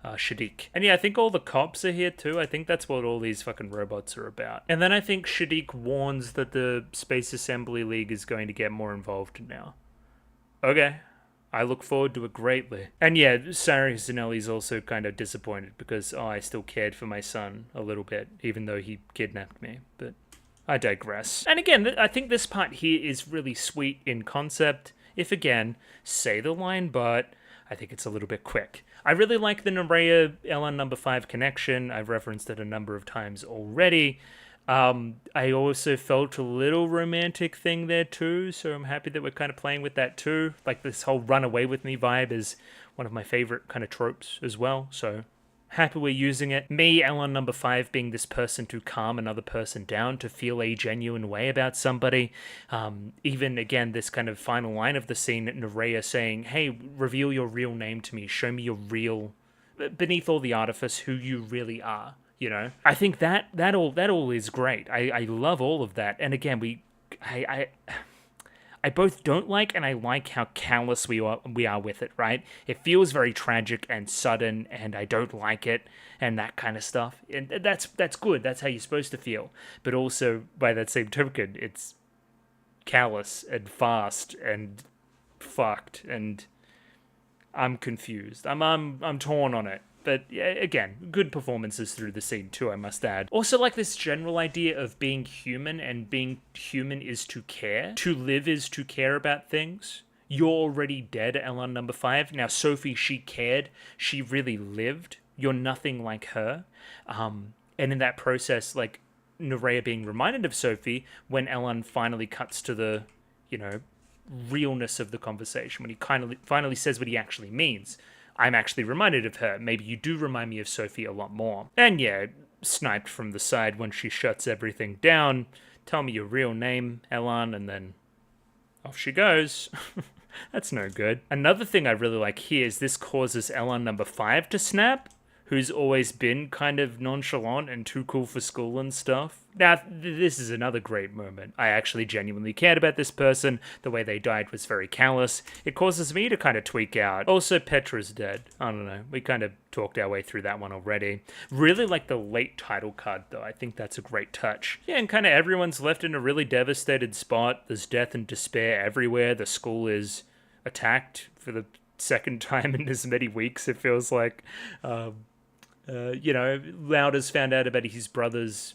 Shadiq. And yeah, I think all the cops are here too. I think that's what all these fucking robots are about. And then I think Shadiq warns that the Space Assembly League is going to get more involved now. Okay. I look forward to it greatly. And yeah, Sarius Zanelli's also kind of disappointed because, I still cared for my son a little bit, even though he kidnapped me. But I digress. And again, I think this part here is really sweet in concept. If again, say the line, but I think it's a little bit quick. I really like the Nerea Elan number 5 connection. I've referenced it a number of times already. I also felt a little romantic thing there too, so I'm happy that we're kind of playing with that too. This whole run away with me vibe is one of my favorite kind of tropes as well, so happy we're using it. Me, Elan number 5, being this person to calm another person down, to feel a genuine way about somebody. Even, again, this kind of final line of the scene, Nerea saying, hey, reveal your real name to me, show me your real, beneath all the artifice, who you really are. I think that all is great. I love all of that. And again, I both don't like and I like how callous we are with it, right? It feels very tragic and sudden, and I don't like it, and that kind of stuff. And that's good. That's how you're supposed to feel. But also, by that same token, it's callous and fast and fucked, and I'm confused. I'm torn on it. But again, good performances through the scene too, I must add. Also, this general idea of being human, and being human is to care. To live is to care about things. You're already dead, Elan number 5. Now, Sophie, she cared. She really lived. You're nothing like her. And in that process, like, Nerea being reminded of Sophie when Elan finally cuts to the, you know, realness of the conversation, when he finally says what he actually means. I'm actually reminded of her. Maybe you do remind me of Sophie a lot more. And yeah, sniped from the side when she shuts everything down. Tell me your real name, Elan, and then off she goes. That's no good. Another thing I really like here is this causes Elan number 5 to snap, who's always been kind of nonchalant and too cool for school and stuff. Now, this is another great moment. I actually genuinely cared about this person. The way they died was very callous. It causes me to kind of tweak out. Also, Petra's dead. I don't know. We kind of talked our way through that one already. Really like the late title card, though. I think that's a great touch. Yeah, and kind of everyone's left in a really devastated spot. There's death and despair everywhere. The school is attacked for the second time in as many weeks, it feels like. Lauder's found out about his brother's,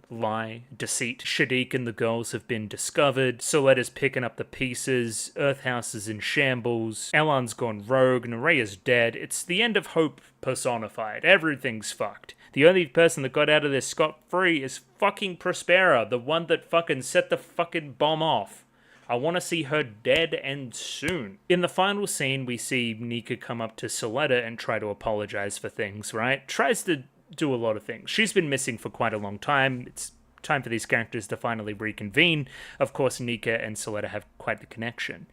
lie, deceit. Shadiq and the girls have been discovered. Soletta's picking up the pieces. Earthhouse is in shambles. Elan's gone rogue. Nerea's dead. It's the end of hope personified. Everything's fucked. The only person that got out of this scot-free is fucking Prospera, the one that fucking set the fucking bomb off. I want to see her dead and soon. In the final scene, we see Nika come up to Soletta and try to apologize for things, right? Tries to do a lot of things. She's been missing for quite a long time. It's time for these characters to finally reconvene. Of course, Nika and Soletta have quite the connection.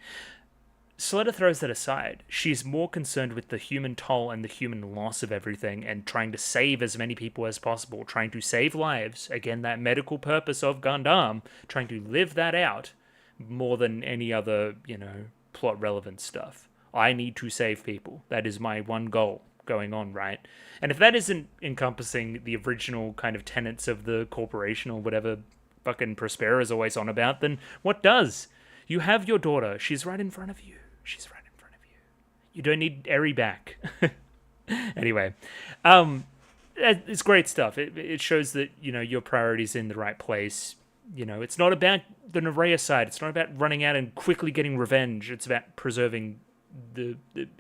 Soletta throws that aside. She's more concerned with the human toll and the human loss of everything and trying to save as many people as possible, trying to save lives. Again, that medical purpose of Gundam, trying to live that out. More than any other, plot relevant stuff. I need to save people. That is my one goal going on, right? And if that isn't encompassing the original kind of tenets of the corporation or whatever fucking Prospera is always on about, then what does? You have your daughter. She's right in front of you. You don't need Eri back. Anyway, it's great stuff. It shows that, your priority's in the right place. It's not about the Nerea side. It's not about running out and quickly getting revenge. It's about preserving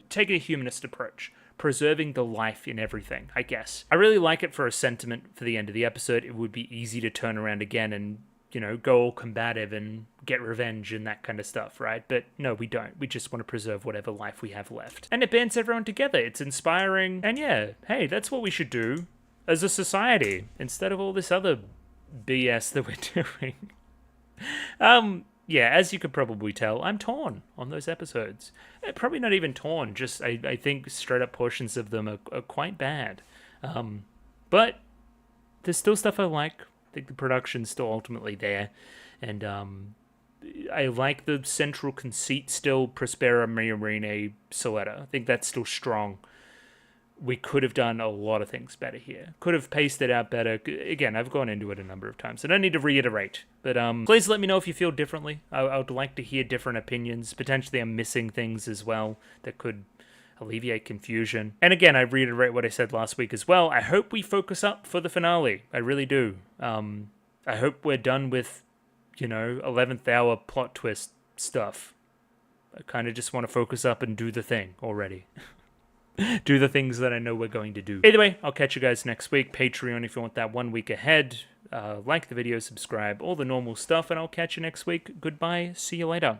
taking a humanist approach. Preserving the life in everything, I guess. I really like it for a sentiment for the end of the episode. It would be easy to turn around again and, go all combative and get revenge and that kind of stuff, right? But no, we don't. We just want to preserve whatever life we have left. And it bands everyone together. It's inspiring. And yeah, hey, that's what we should do as a society instead of all this other BS that we're doing. Yeah, as you could probably tell, I'm torn on those episodes. Probably not even torn, just I think straight up portions of them are quite bad. But there's still stuff I like. I think the production's still ultimately there. And I like the central conceit still, Prospera, Miorine, Soletta. I think that's still strong. We could have done a lot of things better here. Could have paced it out better. Again, I've gone into it a number of times. I don't need to reiterate. But please let me know if you feel differently. I would like to hear different opinions. Potentially I'm missing things as well that could alleviate confusion. And again, I reiterate what I said last week as well. I hope we focus up for the finale. I really do. I hope we're done with, 11th hour plot twist stuff. I kind of just want to focus up and do the thing already. Do the things that I know we're going to do. Either way, I'll catch you guys next week. Patreon if you want that 1 week ahead. Like the video, subscribe, all the normal stuff, and I'll catch you next week. Goodbye. See you later.